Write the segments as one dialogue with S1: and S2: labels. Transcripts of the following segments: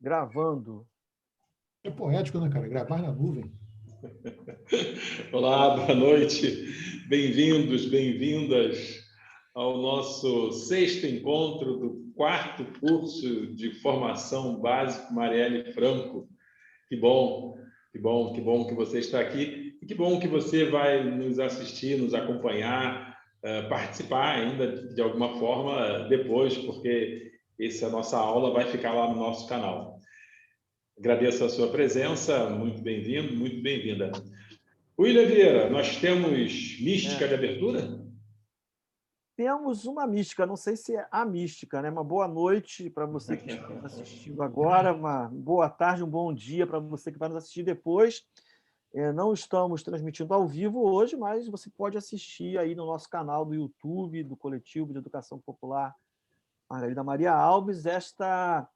S1: Gravando.
S2: É poético, né, cara? Gravar na nuvem.
S3: Olá, boa noite. Bem-vindos, bem-vindas ao nosso sexto encontro do quarto curso de formação básico Marielle Franco. Que bom, que bom, que bom que você está aqui e que bom que você vai nos assistir, nos acompanhar, participar ainda de alguma forma depois, porque essa nossa aula vai ficar lá no nosso canal. Agradeço a sua presença, muito bem-vindo, muito bem-vinda. William Vieira, nós temos mística de abertura?
S1: Temos uma mística, não sei se é a mística, né? Uma boa noite para você que está nos assistindo agora, uma boa tarde, um bom dia para você que vai nos assistir depois. Não estamos transmitindo ao vivo hoje, mas você pode assistir aí no nosso canal do YouTube, do Coletivo de Educação Popular Margarida Maria Alves, esta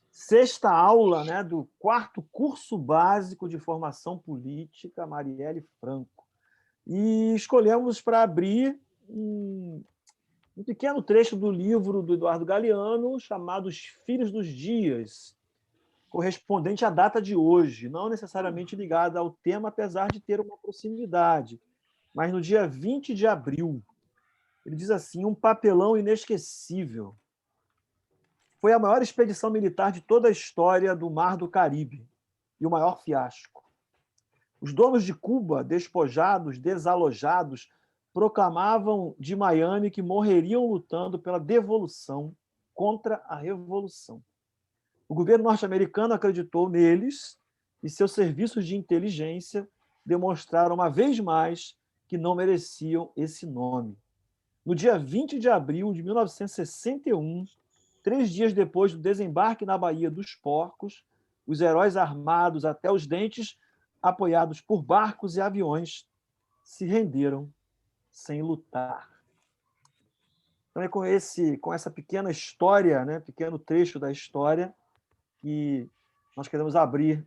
S1: sexta aula, né, do quarto curso básico de formação política Marielle Franco. E escolhemos para abrir um pequeno trecho do livro do Eduardo Galeano, chamado Os Filhos dos Dias, correspondente à data de hoje, não necessariamente ligada ao tema, apesar de ter uma proximidade, mas no dia 20 de abril. Ele diz assim: um papelão inesquecível. Foi a maior expedição militar de toda a história do Mar do Caribe e o maior fiasco. Os donos de Cuba, despojados, desalojados, proclamavam de Miami que morreriam lutando pela devolução contra a revolução. O governo norte-americano acreditou neles e seus serviços de inteligência demonstraram uma vez mais que não mereciam esse nome. No dia 20 de abril de 1961, 3 dias depois do desembarque na Baía dos Porcos, os heróis armados até os dentes, apoiados por barcos e aviões, se renderam sem lutar. Então é com essa pequena história, né, pequeno trecho da história, que nós queremos abrir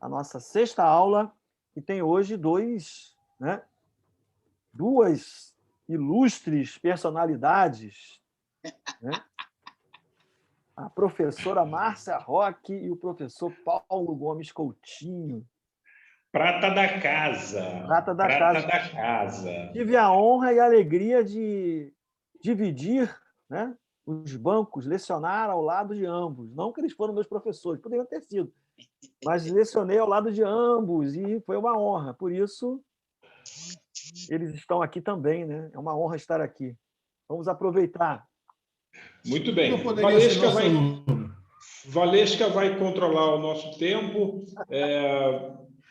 S1: a nossa sexta aula, que tem hoje duas ilustres personalidades, né? A professora Márcia Roque e o professor Paulo Gomes Coutinho.
S3: Prata da casa.
S1: Prata da
S3: casa.
S1: Tive a honra e a alegria de dividir, né, os bancos, lecionar ao lado de ambos. Não que eles foram meus professores, poderiam ter sido, mas lecionei ao lado de ambos e foi uma honra. Por isso, eles estão aqui também, né? É uma honra estar aqui. Vamos aproveitar.
S3: Muito bem. Valesca vai controlar o nosso tempo.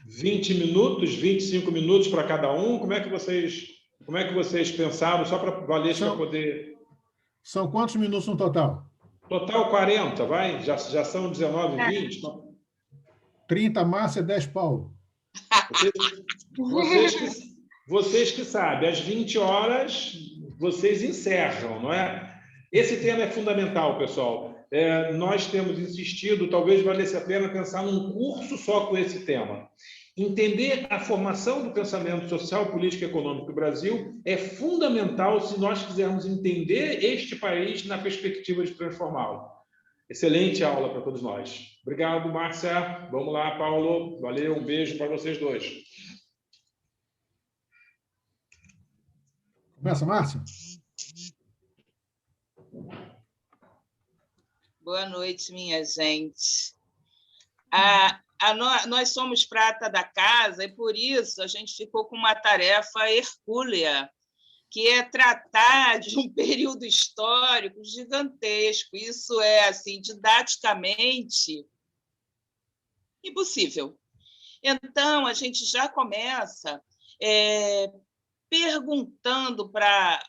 S3: 20 minutos, 25 minutos para cada um. Como é que vocês pensaram? Só para a Valesca poder...
S2: São quantos minutos no total?
S3: Total 40, vai? Já são 19, 20.
S2: 30, Márcia, 10, Paulo.
S3: Vocês que sabem, às 20 horas vocês encerram, não é? Esse tema é fundamental, pessoal. Nós temos insistido, talvez valesse a pena pensar num curso só com esse tema. Entender a formação do pensamento social, político e econômico do Brasil é fundamental se nós quisermos entender este país na perspectiva de transformá-lo. Excelente aula para todos nós. Obrigado, Márcia. Vamos lá, Paulo. Valeu, um beijo para vocês dois.
S2: Começa, Márcia.
S4: Boa noite, minha gente. Nós somos prata da casa e, por isso, a gente ficou com uma tarefa hercúlea, que é tratar de um período histórico gigantesco. Isso é, assim, didaticamente impossível. Então, a gente já começa perguntando para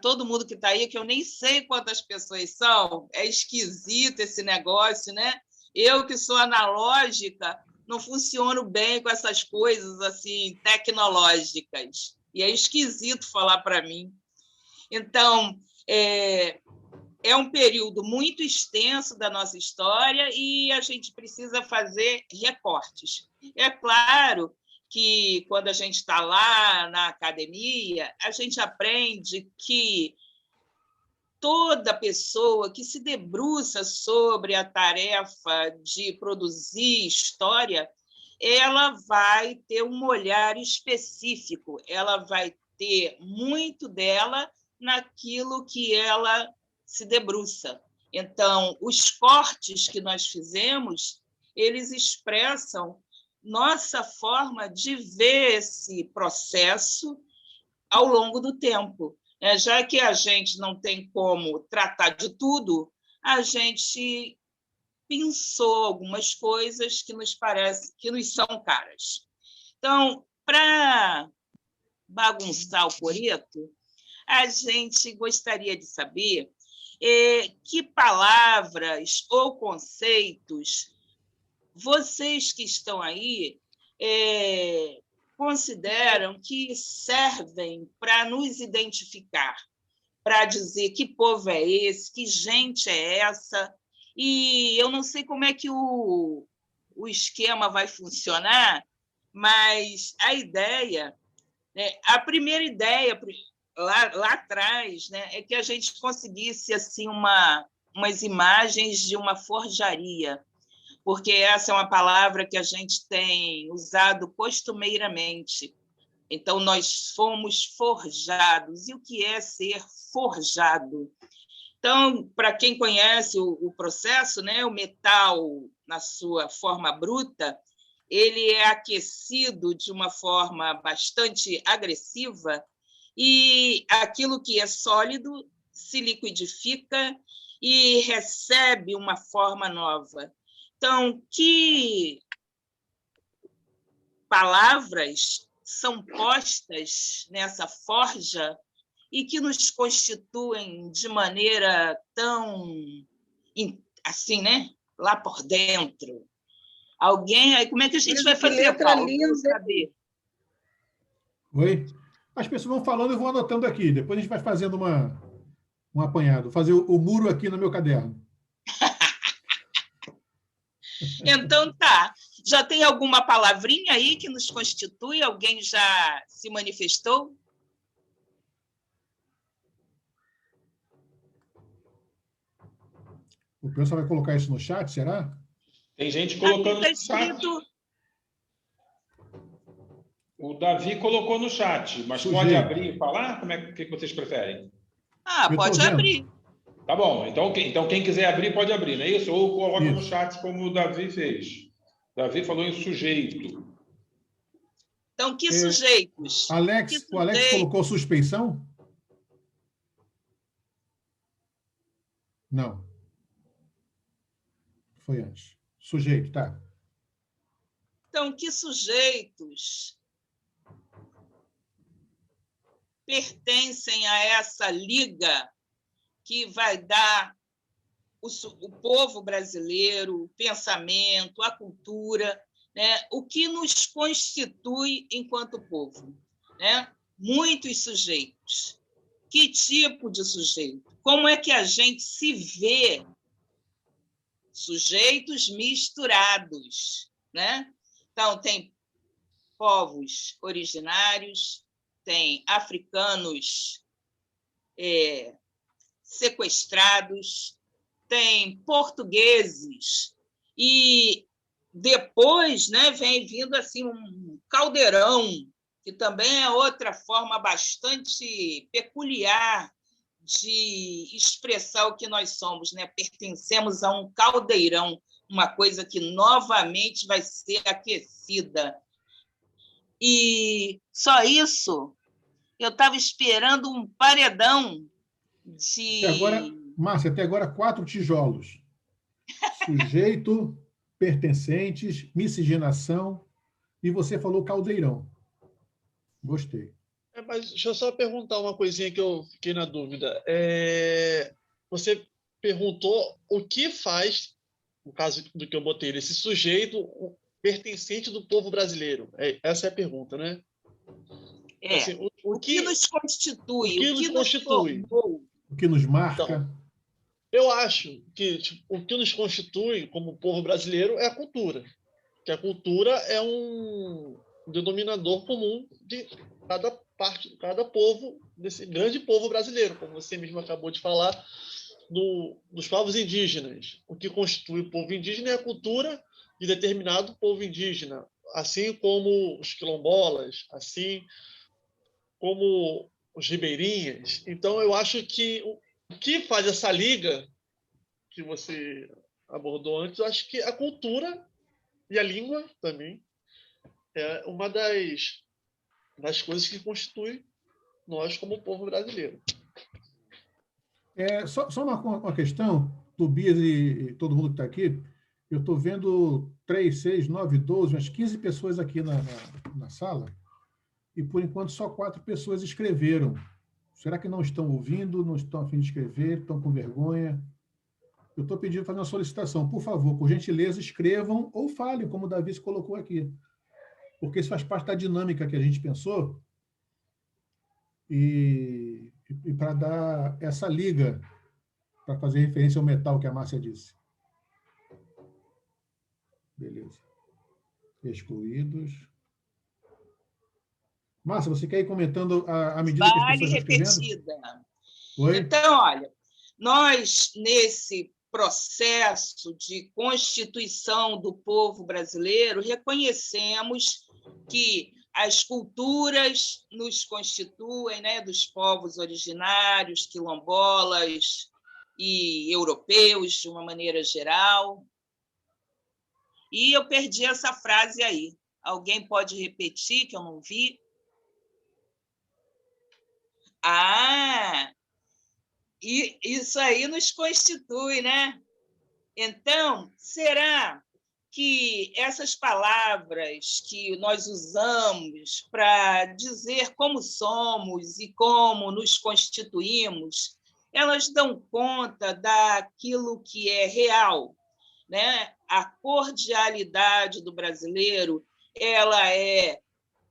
S4: todo mundo que está aí, que eu nem sei quantas pessoas são, é esquisito esse negócio, né? Eu, que sou analógica, não funciono bem com essas coisas assim tecnológicas. E é esquisito falar para mim. Então, é um período muito extenso da nossa história e a gente precisa fazer recortes. É claro que, quando a gente está lá na academia, a gente aprende que toda pessoa que se debruça sobre a tarefa de produzir história, ela vai ter um olhar específico, ela vai ter muito dela naquilo que ela se debruça. Então, os cortes que nós fizemos, eles expressam nossa forma de ver esse processo ao longo do tempo. Já que a gente não tem como tratar de tudo, a gente pensou algumas coisas que nos parece que nos são caras. Então, para bagunçar o coreto, a gente gostaria de saber que palavras ou conceitos vocês que estão aí consideram que servem para nos identificar, para dizer que povo é esse, que gente é essa. E eu não sei como é que o esquema vai funcionar, mas a ideia, a primeira ideia lá atrás, é que a gente conseguisse assim umas imagens de uma forjaria, porque essa é uma palavra que a gente tem usado costumeiramente. Então, nós fomos forjados. E o que é ser forjado? Então, para quem conhece o processo, o metal, na sua forma bruta, ele é aquecido de uma forma bastante agressiva e aquilo que é sólido se liquidifica e recebe uma forma nova. Então, que palavras são postas nessa forja e que nos constituem de maneira tão assim, lá por dentro? Alguém aí, como é que a gente vai fazer, Paulo?
S5: Linda.
S4: Saber.
S2: Oi? As pessoas vão falando e eu vou anotando aqui. Depois a gente vai fazendo um apanhado. Vou fazer o muro aqui no meu caderno.
S4: Então, tá. Já tem alguma palavrinha aí que nos constitui? Alguém já se manifestou?
S2: O pessoal vai colocar isso no chat, será?
S3: Tem gente colocando
S4: Tá
S3: no chat.
S4: escrito.
S3: O Davi colocou no chat, mas
S2: Sujeito.
S3: pode abrir e falar? Como é que vocês preferem?
S2: Eu
S4: Pode
S2: tô vendo.
S4: abrir.
S3: Tá bom, então quem quiser abrir, pode abrir, não é isso? Ou coloca no
S2: Isso.
S3: chat como o Davi fez. O Davi falou em sujeito.
S4: Então, que sujeitos?
S2: O Alex colocou suspeição? Não. Foi antes. Sujeito, tá.
S4: Então, que sujeitos pertencem a essa liga que vai dar o povo brasileiro, o pensamento, a cultura, o que nos constitui enquanto povo? Muitos sujeitos. Que tipo de sujeito? Como é que a gente se vê? Sujeitos misturados, Então, tem povos originários, tem africanos sequestrados, tem portugueses, e depois vem vindo assim um caldeirão, que também é outra forma bastante peculiar de expressar o que nós somos, Pertencemos a um caldeirão, uma coisa que novamente vai ser aquecida. E só isso, eu estava esperando um paredão de...
S2: Márcia, até agora 4 tijolos. Sujeito, pertencentes, miscigenação, e você falou caldeirão. Gostei.
S5: Mas deixa eu só perguntar uma coisinha que eu fiquei na dúvida. Você perguntou o que faz, no caso do que eu botei, esse sujeito pertencente do povo brasileiro. Essa é a pergunta, né? Assim,
S4: o que nos constitui?
S5: O que nos constitui?
S2: O que nos marca?
S5: Então, eu acho que o que nos constitui como povo brasileiro é a cultura. Que a cultura é um denominador comum de cada cada povo, desse grande povo brasileiro, como você mesmo acabou de falar, dos povos indígenas. O que constitui o povo indígena é a cultura de determinado povo indígena, assim como os quilombolas, assim como os ribeirinhas. Então, eu acho que o que faz essa liga que você abordou antes, eu acho que a cultura e a língua também é uma das coisas que constitui nós como povo brasileiro.
S2: Só uma questão, Tobias e todo mundo que está aqui, eu estou vendo 3, 6, 9, 12, umas 15 pessoas aqui na sala, e por enquanto só 4 pessoas escreveram. Será que não estão ouvindo, não estão a fim de escrever, estão com vergonha? Eu estou pedindo para fazer uma solicitação. Por favor, por gentileza, escrevam ou falem, como o Davi se colocou aqui. Porque isso faz parte da dinâmica que a gente pensou e para dar essa liga, para fazer referência ao metal que a Márcia disse. Beleza. Excluídos. Márcia, você quer ir comentando à medida que as pessoas vão escrevendo?
S4: Repetida.
S2: Oi?
S4: Então, olha, nós, nesse processo de constituição do povo brasileiro, reconhecemos que as culturas nos constituem, né, dos povos originários, quilombolas e europeus, de uma maneira geral. E eu perdi essa frase aí. Alguém pode repetir, que eu não vi? E isso aí nos constitui, né? Então, será que essas palavras que nós usamos para dizer como somos e como nos constituímos, elas dão conta daquilo que é real, né? A cordialidade do brasileiro, ela é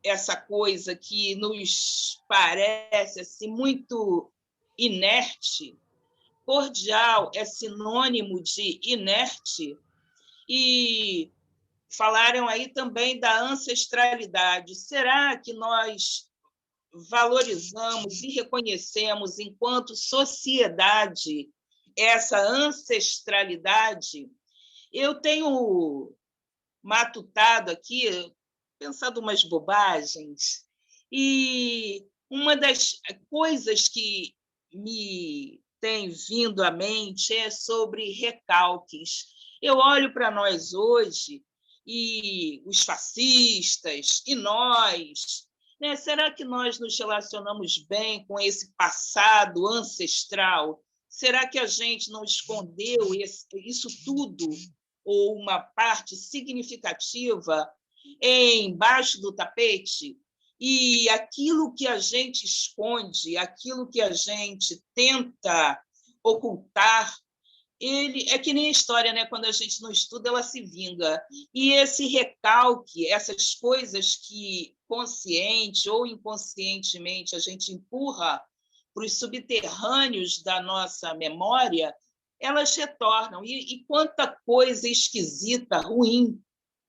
S4: essa coisa que nos parece assim, muito inerte. Cordial é sinônimo de inerte. E falaram aí também da ancestralidade. Será que nós valorizamos e reconhecemos, enquanto sociedade, essa ancestralidade? Eu tenho matutado aqui, pensado umas bobagens, e uma das coisas que me tem vindo à mente é sobre recalques. Eu olho para nós hoje, e os fascistas, e nós, né? Será que nós nos relacionamos bem com esse passado ancestral? Será que a gente não escondeu isso tudo, ou uma parte significativa, embaixo do tapete? E aquilo que a gente esconde, aquilo que a gente tenta ocultar, ele é que nem a história, né? Quando a gente não estuda, ela se vinga. E esse recalque, essas coisas que consciente ou inconscientemente a gente empurra para os subterrâneos da nossa memória, elas retornam. E quanta coisa esquisita, ruim,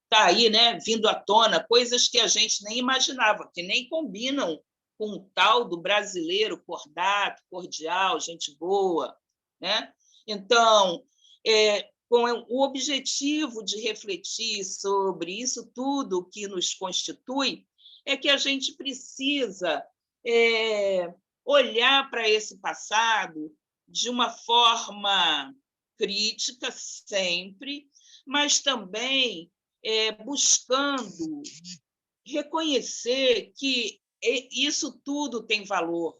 S4: está aí, né, vindo à tona, coisas que a gente nem imaginava, que nem combinam com o tal do brasileiro cordato, cordial, gente boa, né? Então, com o objetivo de refletir sobre isso tudo que nos constitui, é que a gente precisa olhar para esse passado de uma forma crítica sempre, mas também buscando reconhecer que isso tudo tem valor.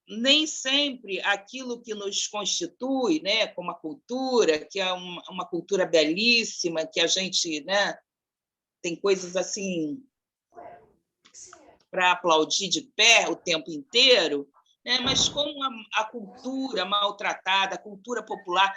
S4: Nem sempre aquilo que nos constitui, né, como a cultura, que é uma cultura belíssima, que a gente, né, tem coisas assim para aplaudir de pé o tempo inteiro, né, mas como a cultura maltratada, a cultura popular,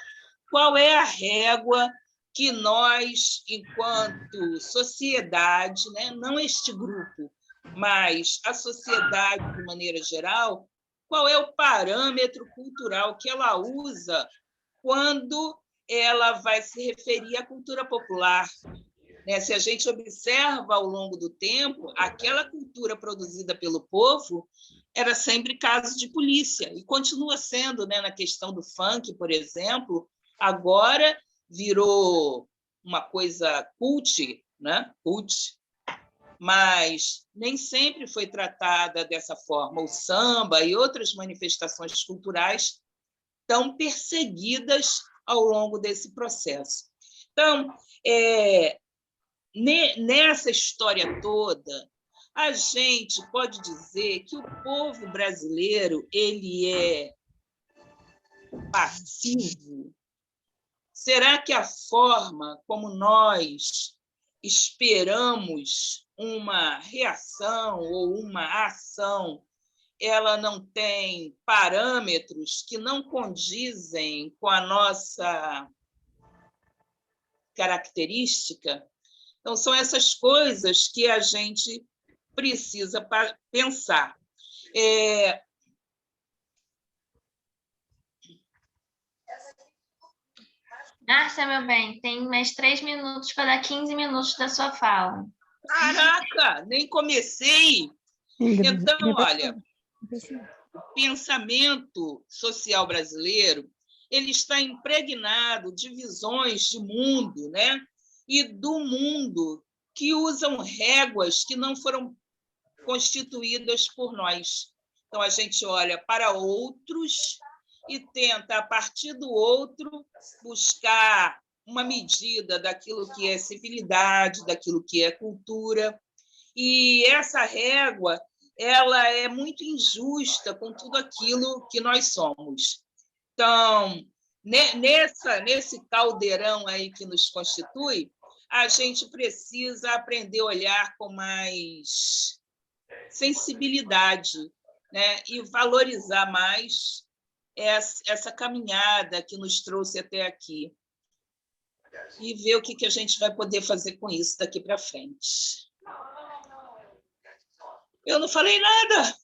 S4: qual é a régua que nós, enquanto sociedade, né, não este grupo, mas a sociedade de maneira geral, qual é o parâmetro cultural que ela usa quando ela vai se referir à cultura popular? né? Se a gente observa ao longo do tempo, aquela cultura produzida pelo povo era sempre caso de polícia, e continua sendo, né? Na questão do funk, por exemplo, agora virou uma coisa cult, né? Cult, mas nem sempre foi tratada dessa forma. O samba e outras manifestações culturais estão perseguidas ao longo desse processo. Então, nessa história toda, a gente pode dizer que o povo brasileiro ele é passivo. Será que a forma como nós esperamos uma reação ou uma ação, ela não tem parâmetros que não condizem com a nossa característica? Então, são essas coisas que a gente precisa pensar.
S6: Márcia, meu bem, tem mais 3 minutos para dar 15 minutos da sua fala.
S4: Caraca, nem comecei! Então, olha, o pensamento social brasileiro ele está impregnado de visões de mundo, né? E do mundo que usam réguas que não foram constituídas por nós. Então, a gente olha para outros e tenta, a partir do outro, buscar uma medida daquilo que é civilidade, daquilo que é cultura. E essa régua ela é muito injusta com tudo aquilo que nós somos. Então, nesse caldeirão aí que nos constitui, a gente precisa aprender a olhar com mais sensibilidade, né? E valorizar mais essa caminhada que nos trouxe até aqui e ver o que a gente vai poder fazer com isso daqui para frente. Eu não falei nada.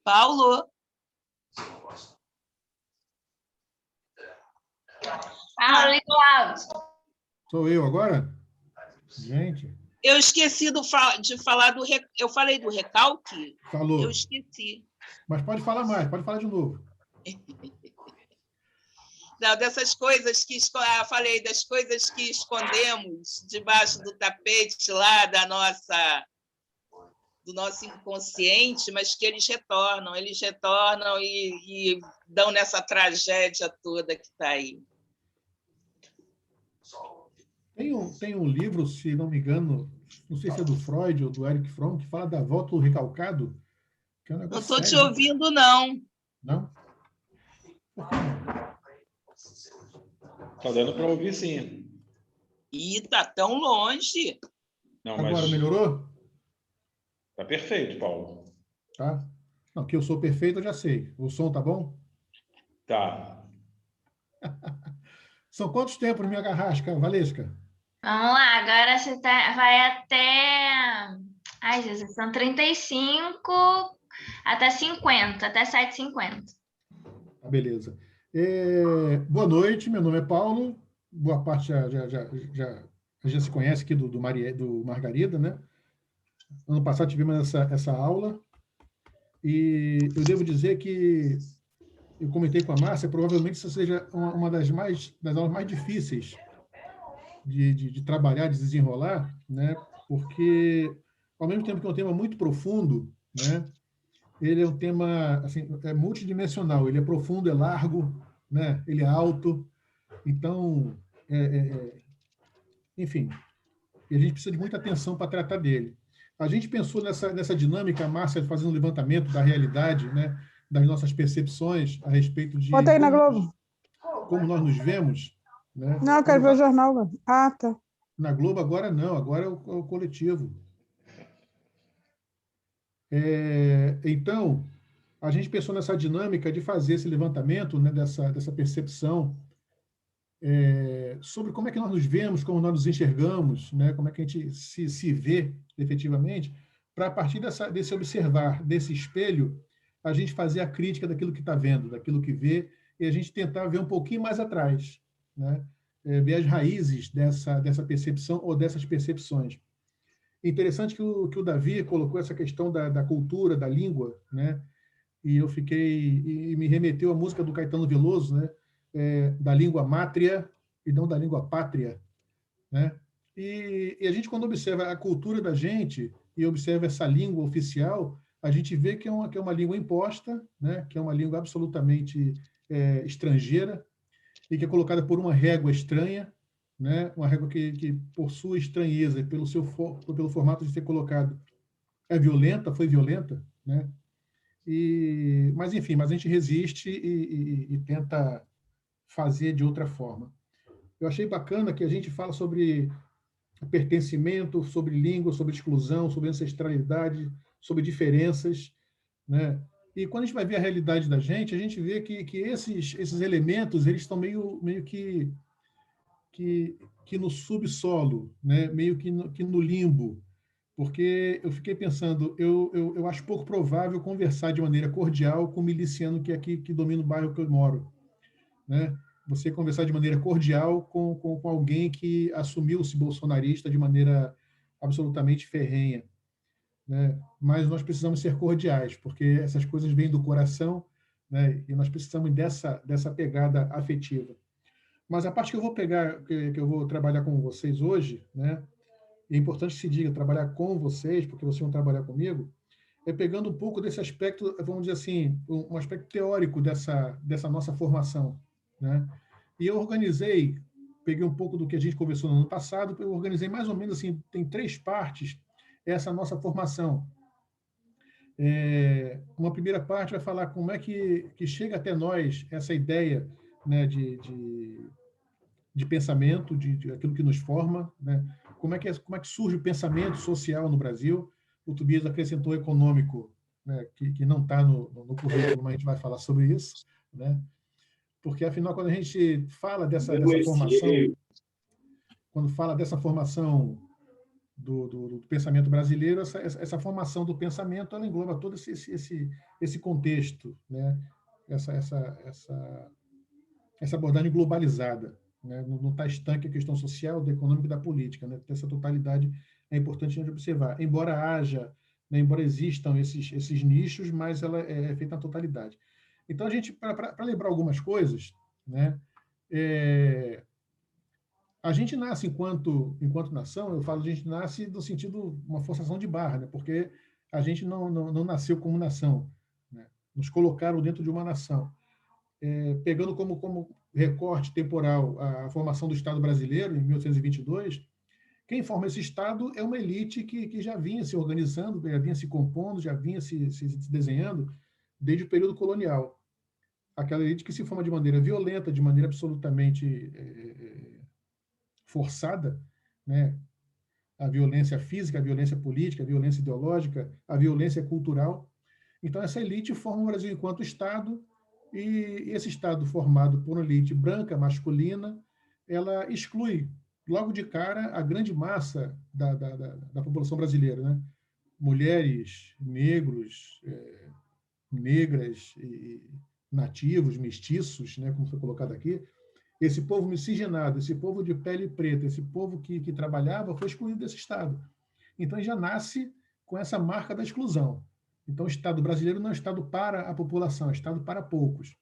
S4: Paulo.
S6: Paulo e Cláudio.
S2: Sou eu agora? Gente.
S4: Eu esqueci de falar do... Eu falei do recalque?
S2: Falou.
S4: Eu esqueci.
S2: Mas pode falar mais, pode falar de novo.
S4: Não, dessas coisas que... falei das coisas que escondemos debaixo do tapete lá do nosso inconsciente, mas que eles retornam e dão nessa tragédia toda que está aí.
S2: Tem um livro, se não me engano, não sei se é do Freud ou do Erich Fromm, que fala da volta do recalcado. Que é um
S4: não
S2: negócio
S4: estou te
S2: sério,
S4: ouvindo, não.
S2: Não?
S3: Está dando para ouvir, sim.
S4: E está tão longe.
S3: Não,
S2: Agora
S3: mas
S2: melhorou?
S3: está perfeito, Paulo.
S2: Tá? Não, que eu sou perfeito, eu já sei. O som tá bom?
S3: Tá.
S2: São quantos tempos, minha carrasca, Valesca?
S6: Vamos lá, agora você vai até... Ai, Jesus, são 35 até 50, até 7h50.
S2: Beleza. Boa noite, meu nome é Paulo. Boa parte já se conhece aqui do Margarida, né? Ano passado tivemos essa aula e eu devo dizer que eu comentei com a Márcia, provavelmente isso seja uma das aulas mais difíceis de trabalhar, de desenrolar, né? Porque, ao mesmo tempo que é um tema muito profundo, né? Ele é um tema assim, multidimensional, ele é profundo, é largo, né? Ele é alto, então, enfim, e a gente precisa de muita atenção para tratar dele. A gente pensou nessa dinâmica, a Márcia fazendo um levantamento da realidade, né? Das nossas percepções a respeito de...
S7: Bota aí na Globo.
S2: Como nós nos vemos, né?
S7: Não, eu quero ver o jornal. Ah, tá.
S2: Na Globo agora não, agora é o coletivo. Então, a gente pensou nessa dinâmica de fazer esse levantamento, né, dessa percepção sobre como é que nós nos vemos, como nós nos enxergamos, né, como é que a gente se vê efetivamente, para, a partir desse observar, desse espelho, a gente fazer a crítica daquilo que está vendo, daquilo que vê, e a gente tentar ver um pouquinho mais atrás, né? Ver as raízes dessa percepção ou dessas percepções. Interessante que o Davi colocou essa questão da cultura, da língua, né? E eu fiquei e me remeteu à música do Caetano Veloso, né? Da língua mátria e não da língua pátria, né? E a gente, quando observa a cultura da gente e observa essa língua oficial, a gente vê que é uma língua imposta, né? Que é uma língua absolutamente estrangeira e que é colocada por uma régua estranha, né? Uma régua que por sua estranheza e pelo formato de ser colocado, foi violenta, né? Mas, enfim, mas a gente resiste e tenta fazer de outra forma. Eu achei bacana que a gente fala sobre pertencimento, sobre língua, sobre exclusão, sobre ancestralidade, sobre diferenças, né? E quando a gente vai ver a realidade da gente, a gente vê que esses elementos eles estão meio que no subsolo, né? Meio que no limbo. Porque eu fiquei pensando, eu acho pouco provável conversar de maneira cordial com o miliciano que domina o bairro que eu moro, né? Você conversar de maneira cordial com alguém que assumiu-se bolsonarista de maneira absolutamente ferrenha, né? Mas nós precisamos ser cordiais, porque essas coisas vêm do coração, né? E nós precisamos dessa pegada afetiva. Mas a parte que eu vou pegar, que eu vou trabalhar com vocês hoje, né? E é importante que se diga, trabalhar com vocês, porque vocês vão trabalhar comigo, é pegando um pouco desse aspecto, vamos dizer assim, um aspecto teórico dessa nossa formação, né? E eu peguei um pouco do que a gente conversou no ano passado, eu organizei mais ou menos assim, tem 3 partes essa nossa formação. Uma primeira parte vai falar como é que chega até nós essa ideia, né, de pensamento, de aquilo que nos forma, né? Como é que surge o pensamento social no Brasil? O Tobias acrescentou econômico, né, que não está no currículo, mas a gente vai falar sobre isso, né? Porque, afinal, quando a gente fala dessa formação, quando fala dessa formação do pensamento brasileiro, essa formação do pensamento, ela engloba todo esse contexto, né? Essa abordagem globalizada, né? Não está estanque a questão social, da econômica e da política, né? Essa totalidade é importante a gente observar. Embora haja, né, embora existam esses nichos, mas ela é feita na totalidade. Então, a gente, para lembrar algumas coisas, né? A gente nasce enquanto nação, eu falo, a gente nasce no sentido, uma forçação de barra, né? Porque a gente não nasceu como nação, né? Nos colocaram dentro de uma nação. Pegando como recorte temporal a formação do Estado brasileiro, em 1822, quem forma esse Estado é uma elite que já vinha se organizando, já vinha se compondo, já vinha se desenhando desde o período colonial. Aquela elite que se forma de maneira violenta, de maneira absolutamente forçada, né? A violência física, a violência política, a violência ideológica, a violência cultural. Então, essa elite forma o Brasil enquanto Estado, e esse Estado formado por uma elite branca, masculina, ela exclui, logo de cara, a grande massa da população brasileira, né? Mulheres, negros, negras, e nativos, mestiços, né, como foi colocado aqui. Esse povo miscigenado, esse povo de pele preta, esse povo que trabalhava, foi excluído desse Estado. Então, ele já nasce com essa marca da exclusão. Então, o Estado brasileiro não é Estado para a população, é Estado para poucos.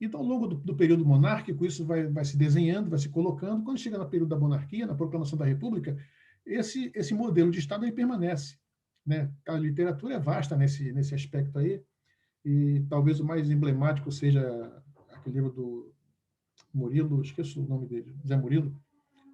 S2: Então, ao longo do período monárquico, isso vai se desenhando, vai se colocando. Quando chega no período da monarquia, na proclamação da República, esse modelo de Estado aí permanece, né? A literatura é vasta nesse aspecto aí, e talvez o mais emblemático seja aquele livro do Murilo, esqueço o nome dele, Zé Murilo,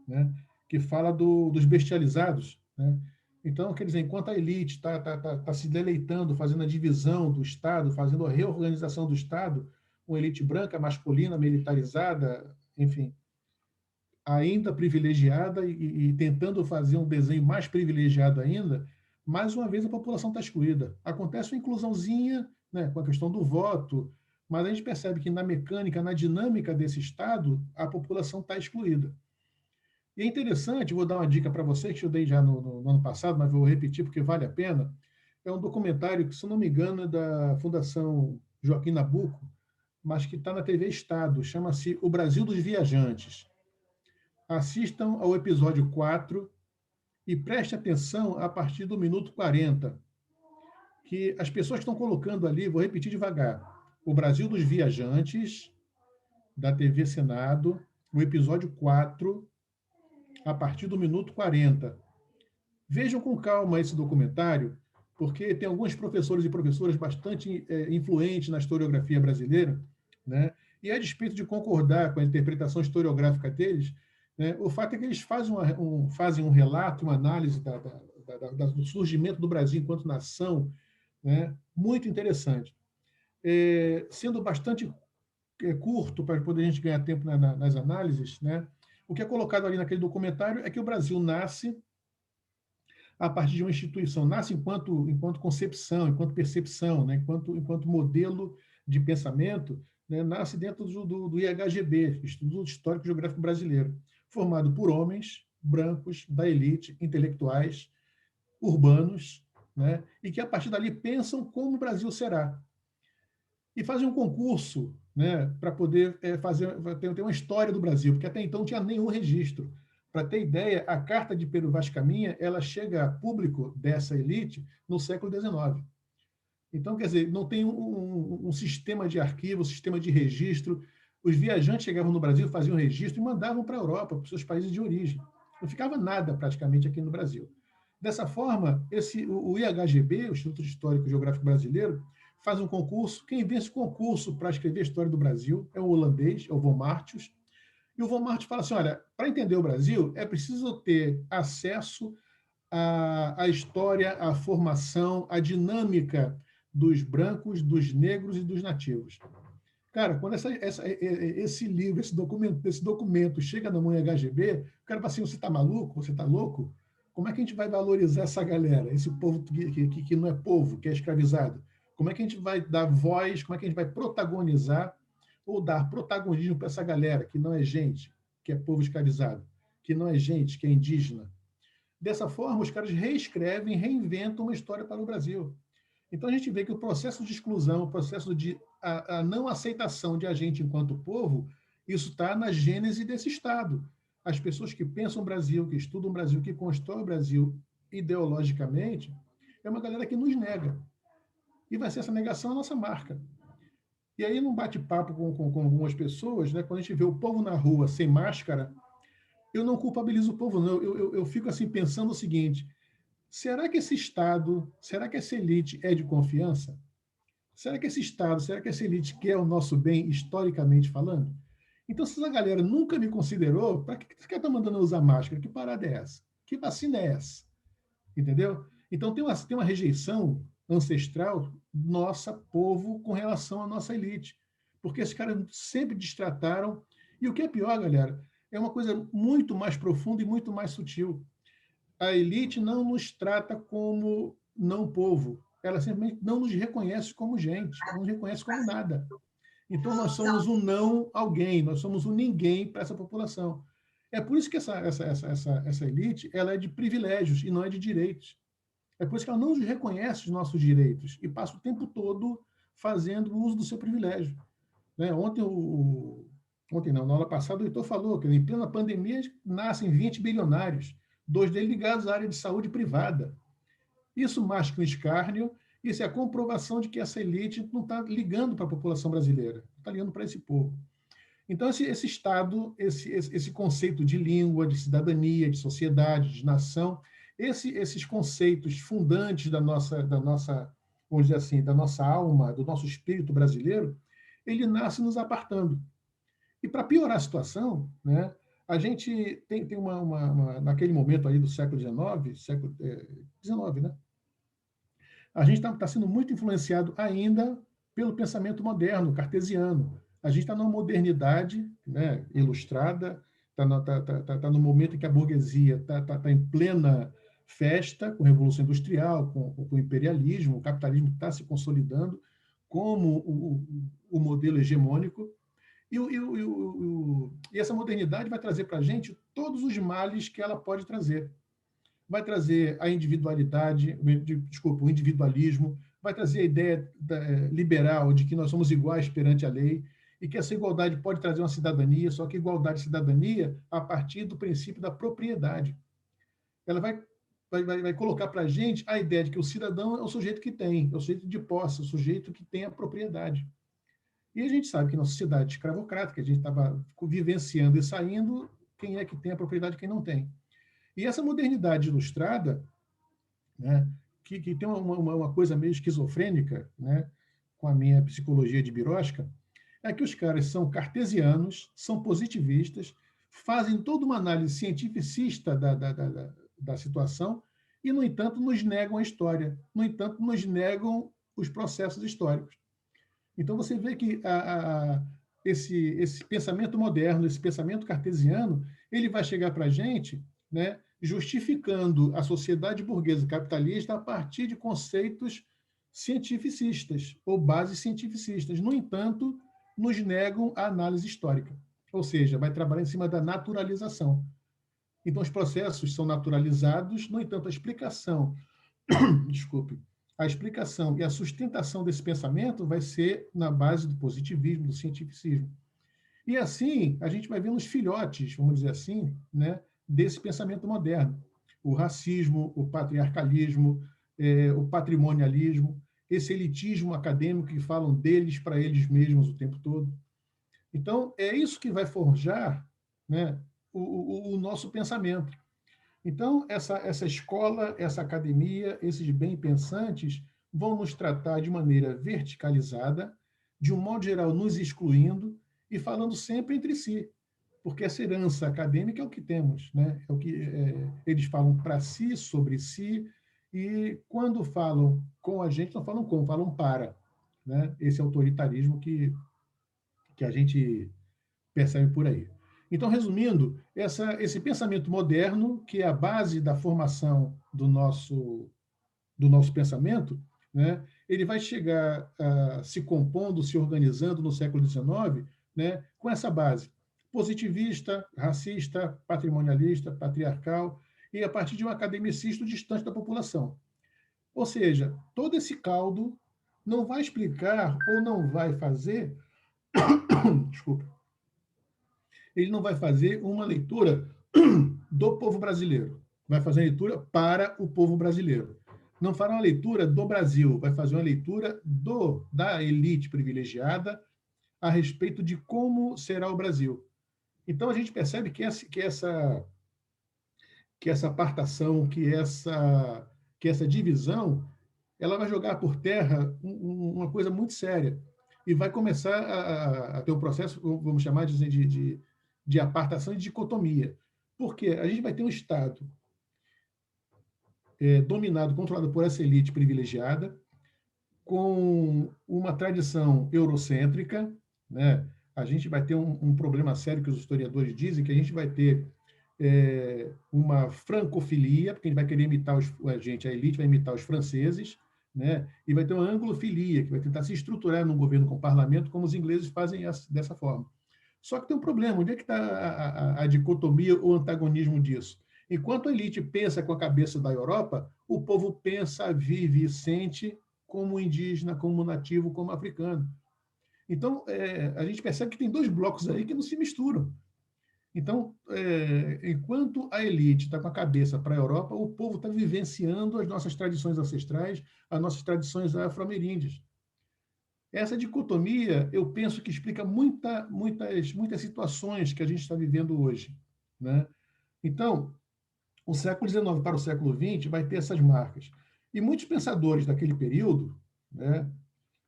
S2: né? Que fala dos bestializados, né? Então, quer dizer, enquanto a elite está se deleitando, fazendo a divisão do Estado, fazendo a reorganização do Estado, uma elite branca, masculina, militarizada, enfim, ainda privilegiada e tentando fazer um desenho mais privilegiado ainda, mais uma vez a população está excluída. Acontece uma inclusãozinha, né, com a questão do voto, mas a gente percebe que na mecânica, na dinâmica desse Estado, a população está excluída. E é interessante, vou dar uma dica para vocês, que eu dei já no ano passado, mas vou repetir porque vale a pena. É um documentário que, se não me engano, é da Fundação Joaquim Nabuco, mas que está na TV Estado, chama-se O Brasil dos Viajantes. assistam ao episódio 4 e preste atenção a partir do minuto 40, que as pessoas que estão colocando ali, vou repetir devagar, o Brasil dos Viajantes, da TV Senado, o episódio 4, a partir do minuto 40. Vejam com calma esse documentário, porque tem alguns professores e professoras bastante influentes na historiografia brasileira, né? E a despeito de concordar com a interpretação historiográfica deles, né, o fato é que eles fazem um relato, uma análise do surgimento do Brasil enquanto nação, né, muito interessante. Sendo bastante curto, para poder a gente ganhar tempo nas análises, né, o que é colocado ali naquele documentário é que o Brasil nasce a partir de uma instituição, nasce enquanto concepção, enquanto percepção, né, enquanto modelo de pensamento, né, nasce dentro do IHGB, Instituto Histórico e Geográfico Brasileiro, formado por homens brancos, da elite, intelectuais, urbanos, né, e que, a partir dali, pensam como o Brasil será. E fazem um concurso, né, para poder ter uma história do Brasil, porque até então não tinha nenhum registro. Para ter ideia, a Carta de Pero Vaz Caminha, ela chega a público dessa elite no século XIX. Então, quer dizer, não tem um sistema de arquivo, um sistema de registro. Os viajantes chegavam no Brasil, faziam registro e mandavam para a Europa, para os seus países de origem. Não ficava nada, praticamente, aqui no Brasil. Dessa forma, o IHGB, o Instituto Histórico e Geográfico Brasileiro, faz um concurso. Quem vence o concurso para escrever a história do Brasil é o holandês, é o Von Martius. E o Von Martius fala assim, olha, para entender o Brasil, é preciso ter acesso à história, à formação, à dinâmica dos brancos, dos negros e dos nativos. Cara, quando esse livro, esse documento chega na mão IHGB, o cara fala assim, você está maluco? Você está louco? Como é que a gente vai valorizar essa galera, esse povo que não é povo, que é escravizado? Como é que a gente vai dar voz, como é que a gente vai protagonizar ou dar protagonismo para essa galera que não é gente, que é povo escravizado, que não é gente, que é indígena? Dessa forma, os caras reescrevem, reinventam uma história para o Brasil. Então, a gente vê que o processo de exclusão, o processo de a não aceitação de a gente enquanto povo, isso está na gênese desse Estado. As pessoas que pensam o Brasil, que estudam o Brasil, que constroem o Brasil ideologicamente, é uma galera que nos nega. E vai ser essa negação a nossa marca. E aí, num bate-papo com algumas pessoas, né, quando a gente vê o povo na rua sem máscara, eu não culpabilizo o povo, não. Eu fico assim pensando o seguinte, será que esse Estado, será que essa elite é de confiança? Será que esse Estado, será que essa elite quer o nosso bem, historicamente falando? Então, se essa galera nunca me considerou, para que você está mandando usar máscara? Que parada é essa? Que vacina é essa? Entendeu? Então, tem uma rejeição ancestral nossa, povo, com relação à nossa elite. Porque esses caras sempre destrataram. E o que é pior, galera, é uma coisa muito mais profunda e muito mais sutil. A elite não nos trata como não povo. Ela simplesmente não nos reconhece como gente, não nos reconhece como nada. Então, nós somos um não alguém, nós somos um ninguém para essa população. É por isso que essa elite ela é de privilégios e não é de direitos. É por isso que ela não reconhece os nossos direitos e passa o tempo todo fazendo uso do seu privilégio. Né? Ontem não, na aula passada, o Heitor falou que em plena pandemia nascem 20 bilionários, 2 deles ligados à área de saúde privada. Isso mais que um escárnio, isso é a comprovação de que essa elite não está ligando para a população brasileira, está ligando para esse povo. Então, esse Estado, esse conceito de língua, de cidadania, de sociedade, de nação, esses conceitos fundantes da nossa, vamos dizer assim, da nossa alma, do nosso espírito brasileiro, ele nasce nos apartando. E para piorar a situação, né, a gente tem naquele momento aí do século XIX, né? A gente está sendo muito influenciado ainda pelo pensamento moderno, cartesiano. A gente está numa modernidade, né, ilustrada, está no momento em que a burguesia está em plena festa, com a Revolução Industrial, com o imperialismo, o capitalismo está se consolidando como o modelo hegemônico. E essa modernidade vai trazer para a gente todos os males que ela pode trazer. Vai trazer a individualidade, o individualismo, vai trazer a ideia liberal de que nós somos iguais perante a lei. e que essa igualdade pode trazer uma cidadania, só que igualdade e cidadania a partir do princípio da propriedade. Ela vai colocar para a gente a ideia de que o cidadão é o sujeito que tem, é o sujeito de posse, é o sujeito que tem a propriedade. E a gente sabe que na sociedade escravocrática, a gente estava vivenciando e saindo, quem é que tem a propriedade e quem não tem. E essa modernidade ilustrada, né, que tem uma coisa meio esquizofrênica, né, com a minha psicologia de birosca, é que os caras são cartesianos, são positivistas, fazem toda uma análise cientificista da situação e, no entanto, nos negam a história, no entanto, nos negam os processos históricos. Então, você vê que esse pensamento moderno, esse pensamento cartesiano, ele vai chegar para a gente, né, justificando a sociedade burguesa capitalista a partir de conceitos cientificistas ou bases cientificistas. No entanto, nos negam a análise histórica. Ou seja, vai trabalhar em cima da naturalização. Então, os processos são naturalizados, no entanto, a explicação, desculpe, a explicação e a sustentação desse pensamento vai ser na base do positivismo, do cientificismo. E assim, a gente vai vendo os filhotes, vamos dizer assim, né, desse pensamento moderno. O racismo, o patriarcalismo, o patrimonialismo, esse elitismo acadêmico que falam deles para eles mesmos o tempo todo. Então, é isso que vai forjar, né, o nosso pensamento. Então, essa escola, essa academia, esses bem-pensantes vão nos tratar de maneira verticalizada, de um modo geral nos excluindo e falando sempre entre si, porque essa herança acadêmica é o que temos, né? É o que eles falam para si, sobre si, e quando falam com a gente, não falam com, falam para, né? Esse autoritarismo que a gente percebe por aí. Então, resumindo, esse pensamento moderno, que é a base da formação do nosso pensamento, né, ele vai chegar se compondo, se organizando no século XIX, né, com essa base positivista, racista, patrimonialista, patriarcal, e a partir de um academicista distante da população. Ou seja, todo esse caldo não vai explicar ou não vai fazer desculpa, ele não vai fazer uma leitura do povo brasileiro, vai fazer uma leitura para o povo brasileiro. Não fará uma leitura do Brasil, vai fazer uma leitura da elite privilegiada a respeito de como será o Brasil. Então, a gente percebe que essa apartação, que essa divisão, ela vai jogar por terra uma coisa muito séria e vai começar a ter um processo, vamos chamar de apartação e dicotomia. Porque a gente vai ter um Estado dominado, controlado por essa elite privilegiada, com uma tradição eurocêntrica, né? A gente vai ter um problema sério que os historiadores dizem, que a gente vai ter uma francofilia, porque a gente vai querer imitar a elite vai imitar os franceses, né? E vai ter uma anglofilia, que vai tentar se estruturar num governo com parlamento, como os ingleses fazem dessa forma. Só que tem um problema, onde é que está a dicotomia ou antagonismo disso? Enquanto a elite pensa com a cabeça da Europa, o povo pensa, vive e sente como indígena, como nativo, como africano. Então, a gente percebe que tem dois blocos aí que não se misturam. Então, enquanto a elite está com a cabeça para a Europa, o povo está vivenciando as nossas tradições ancestrais, as nossas tradições afro-ameríndias. Essa dicotomia, eu penso que explica muitas situações que a gente está vivendo hoje, né? Então, o século XIX para o século XX vai ter essas marcas. E muitos pensadores daquele período, né?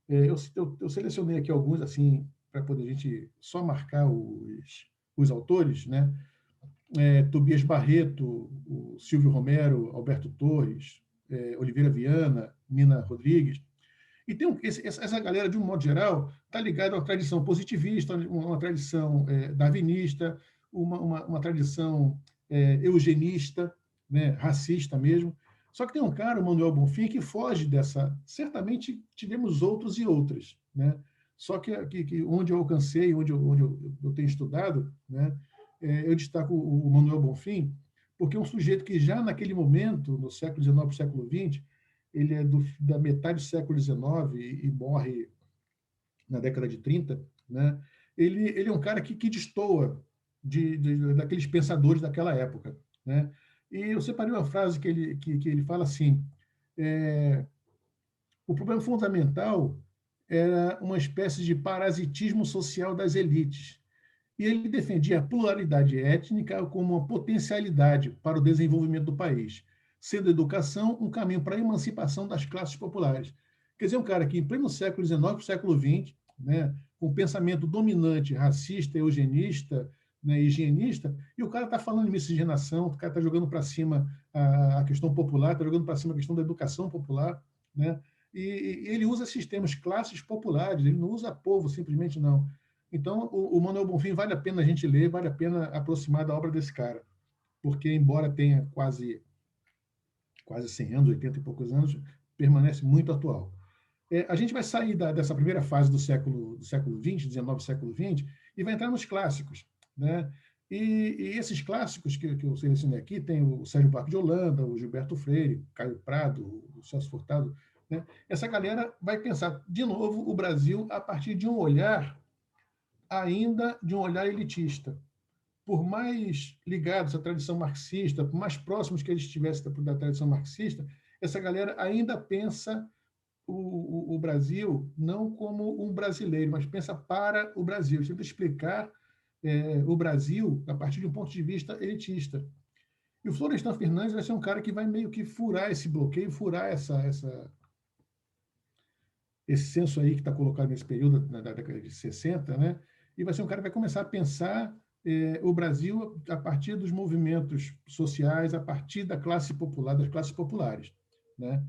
S2: Eu selecionei aqui alguns, assim, para poder a gente só marcar os autores, né? Tobias Barreto, o Silvio Romero, Alberto Torres, Oliveira Viana, Nina Rodrigues. E tem essa galera, de um modo geral, está ligada a uma tradição positivista, uma tradição darwinista, uma tradição eugenista, né, racista mesmo. Só que tem um cara, o Manuel Bonfim, que foge dessa. Certamente tivemos outros e outras, né? Só que onde eu alcancei, onde eu tenho estudado, né, eu destaco o Manuel Bonfim, porque é um sujeito que já naquele momento, no século XIX para o século XX, ele é da metade do século XIX e morre na década de 30, né? ele é um cara que destoa daqueles pensadores daquela época, né? E eu separei uma frase que ele fala assim: o problema fundamental era uma espécie de parasitismo social das elites. E ele defendia a pluralidade étnica como uma potencialidade para o desenvolvimento do país, sendo a educação um caminho para a emancipação das classes populares. Quer dizer, um cara que, em pleno século XIX, século XX, né, com um pensamento dominante, racista, eugenista, né, higienista, e o cara está falando de miscigenação, o cara está jogando para cima a questão popular, está jogando para cima a questão da educação popular, né? E ele usa sistemas, classes populares, ele não usa povo simplesmente, não. Então, o Manuel Bonfim vale a pena a gente ler, vale a pena aproximar da obra desse cara, porque, embora tenha quase 100 anos, 80 e poucos anos, permanece muito atual. A gente vai sair dessa primeira fase do século XX, 19 século XX, e vai entrar nos clássicos, né? E esses clássicos que eu selecionei aqui, tem o Sérgio Buarque de Holanda, o Gilberto Freire, Caio Prado, o Celso Furtado, né? Essa galera vai pensar, de novo, o Brasil a partir de um olhar elitista. Por mais ligados à tradição marxista, por mais próximos que eles estivessem da tradição marxista, essa galera ainda pensa o Brasil não como um brasileiro, mas pensa para o Brasil. Tenta explicar o Brasil a partir de um ponto de vista elitista. E o Florestan Fernandes vai ser um cara que vai meio que furar esse bloqueio, furar esse senso aí que está colocado nesse período, na década de 60, né? E vai ser um cara que vai começar a pensar o Brasil a partir dos movimentos sociais, a partir da classe popular, das classes populares, né?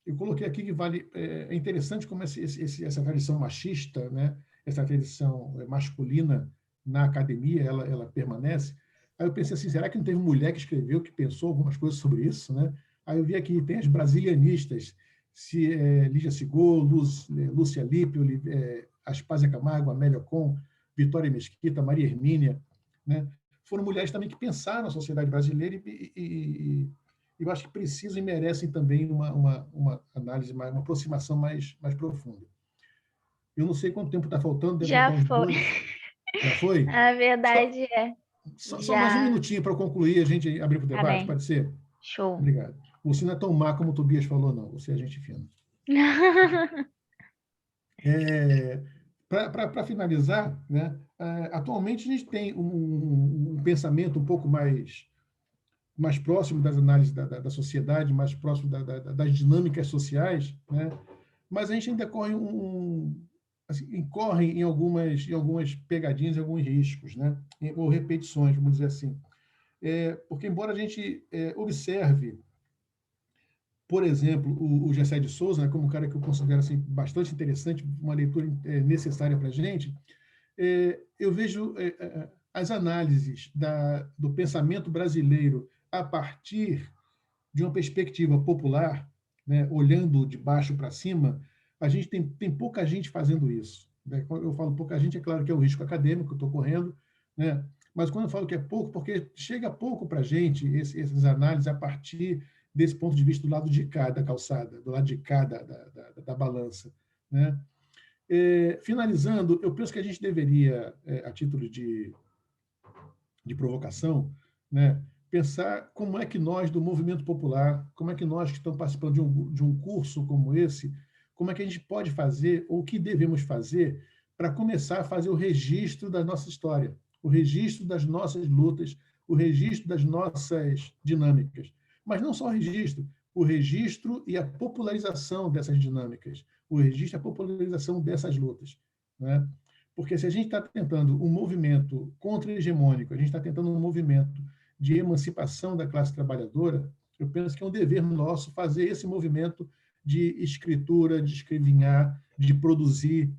S2: Eu coloquei aqui que é interessante como essa tradição machista, né? Essa tradição masculina na academia, ela permanece. Aí eu pensei assim, será que não teve mulher que escreveu, que pensou algumas coisas sobre isso, né? Aí eu vi aqui, tem as brasilianistas, Lígia Sigol, Lúcia Lippe, Aspásia Camargo, Amélia Con, Vitória Mesquita, Maria Hermínia, né? Foram mulheres também que pensaram a sociedade brasileira e eu acho que precisam e merecem também uma análise, uma aproximação mais profunda. Eu não sei quanto tempo está faltando.
S6: Já foi.
S2: Já foi?
S6: A verdade
S2: Só mais um minutinho para eu concluir, a gente abrir para o debate, pode ser?
S6: Show.
S2: Obrigado. Você não é tão má como o Tobias falou, não. Você é gente fina. Para finalizar, né, atualmente a gente tem um pensamento um pouco mais próximo das análises da sociedade, mais próximo das dinâmicas sociais, né? Mas a gente ainda incorre em algumas pegadinhas, em alguns riscos, né? Ou repetições, vamos dizer assim. Porque, embora a gente observe, por exemplo, o Gessé de Souza, né, como um cara que eu considero assim, bastante interessante, uma leitura necessária para a gente, eu vejo as análises do pensamento brasileiro a partir de uma perspectiva popular, né, olhando de baixo para cima. A gente tem pouca gente fazendo isso, né? Quando eu falo pouca gente, é claro que é o risco acadêmico que eu estou correndo, né? Mas quando eu falo que é pouco, porque chega pouco para a gente essas análises a partir desse ponto de vista do lado de cá da calçada, do lado de cá da balança, né? Finalizando, eu penso que a gente deveria, a título de provocação, né, pensar como é que nós, do movimento popular, como é que nós que estamos participando de um curso como esse, como é que a gente pode fazer, ou o que devemos fazer, para começar a fazer o registro da nossa história, o registro das nossas lutas, o registro das nossas dinâmicas. Mas não só o registro e a popularização dessas dinâmicas, o registro e a popularização dessas lutas, né? Porque se a gente está tentando um movimento contra-hegemônico, a gente está tentando um movimento de emancipação da classe trabalhadora, eu penso que é um dever nosso fazer esse movimento de escritura, de escrevinhar, de produzir,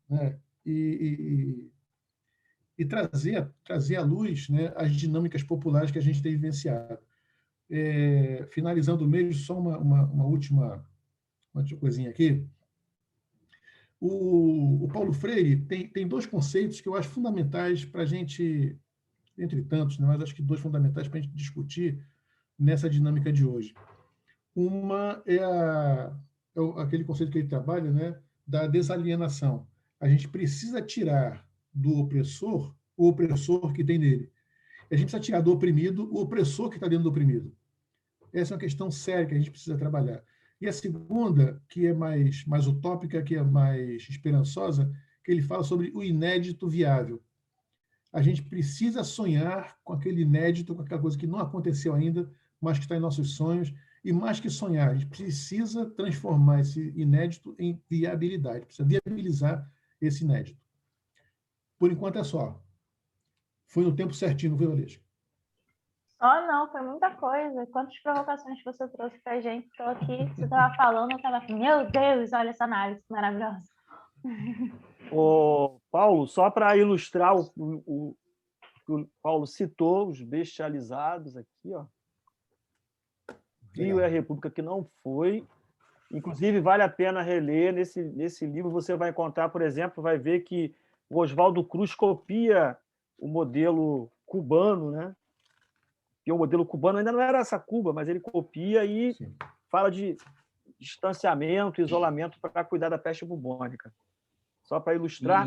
S2: né? E trazer à luz, né, as dinâmicas populares que a gente tem vivenciado. Finalizando mesmo, só uma última coisinha aqui. O Paulo Freire tem dois conceitos que eu acho fundamentais para a gente, entre tantos, né, mas acho que dois fundamentais para a gente discutir nessa dinâmica de hoje. Uma é aquele conceito que ele trabalha, né, da desalienação. A gente precisa tirar do opressor o opressor que tem nele. A gente precisa tirar do oprimido o opressor que está dentro do oprimido. Essa é uma questão séria que a gente precisa trabalhar. E a segunda, que é mais utópica, que é mais esperançosa, que ele fala sobre o inédito viável. A gente precisa sonhar com aquele inédito, com aquela coisa que não aconteceu ainda, mas que está em nossos sonhos. E mais que sonhar, a gente precisa transformar esse inédito em viabilidade, precisa viabilizar esse inédito. Por enquanto é só. Foi no tempo certinho, não foi, Valesca?
S8: Oh, não, foi muita coisa. Quantas provocações você trouxe para a gente? Estou aqui, você estava falando, eu estava assim, meu Deus, olha essa análise maravilhosa.
S1: Ô, Paulo, só para ilustrar o que o Paulo citou, os bestializados aqui, ó. Rio é a República que não foi. Inclusive, vale a pena reler. Nesse livro você vai encontrar, por exemplo, vai ver que o Oswaldo Cruz copia o modelo cubano, né? E o modelo cubano ainda não era essa Cuba, mas ele copia e
S2: Sim.
S1: fala de distanciamento, isolamento para cuidar da peste bubônica. Só para ilustrar.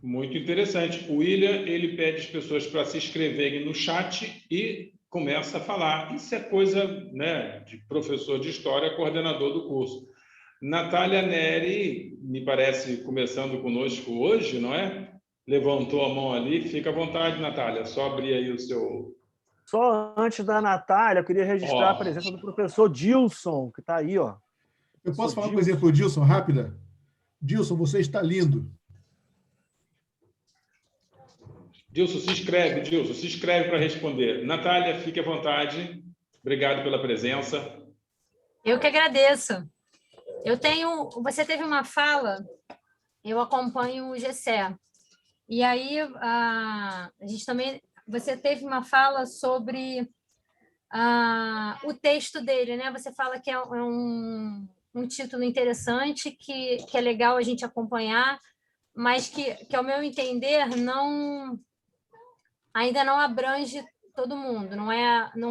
S3: Muito interessante. O William, ele pede as pessoas para se inscreverem no chat e começa a falar. Isso é coisa, né, de professor de história, coordenador do curso. Natália Neri, me parece, começando conosco hoje, não é? Levantou a mão ali. Fica à vontade, Natália. Só abrir aí o seu...
S1: Só antes da Natália, eu queria registrar a presença do professor Dilson, que está aí, ó.
S2: Eu posso falar uma coisinha para o Dilson, rápida? Dilson, você está lindo.
S3: Dilson, se inscreve para responder. Natália, fique à vontade. Obrigado pela presença.
S9: Eu que agradeço. Você teve uma fala, eu acompanho o GCE. E aí, a gente também, você teve uma fala sobre o texto dele, né? Você fala que é um título interessante, que é legal a gente acompanhar, mas que ao meu entender, ainda não abrange todo mundo, não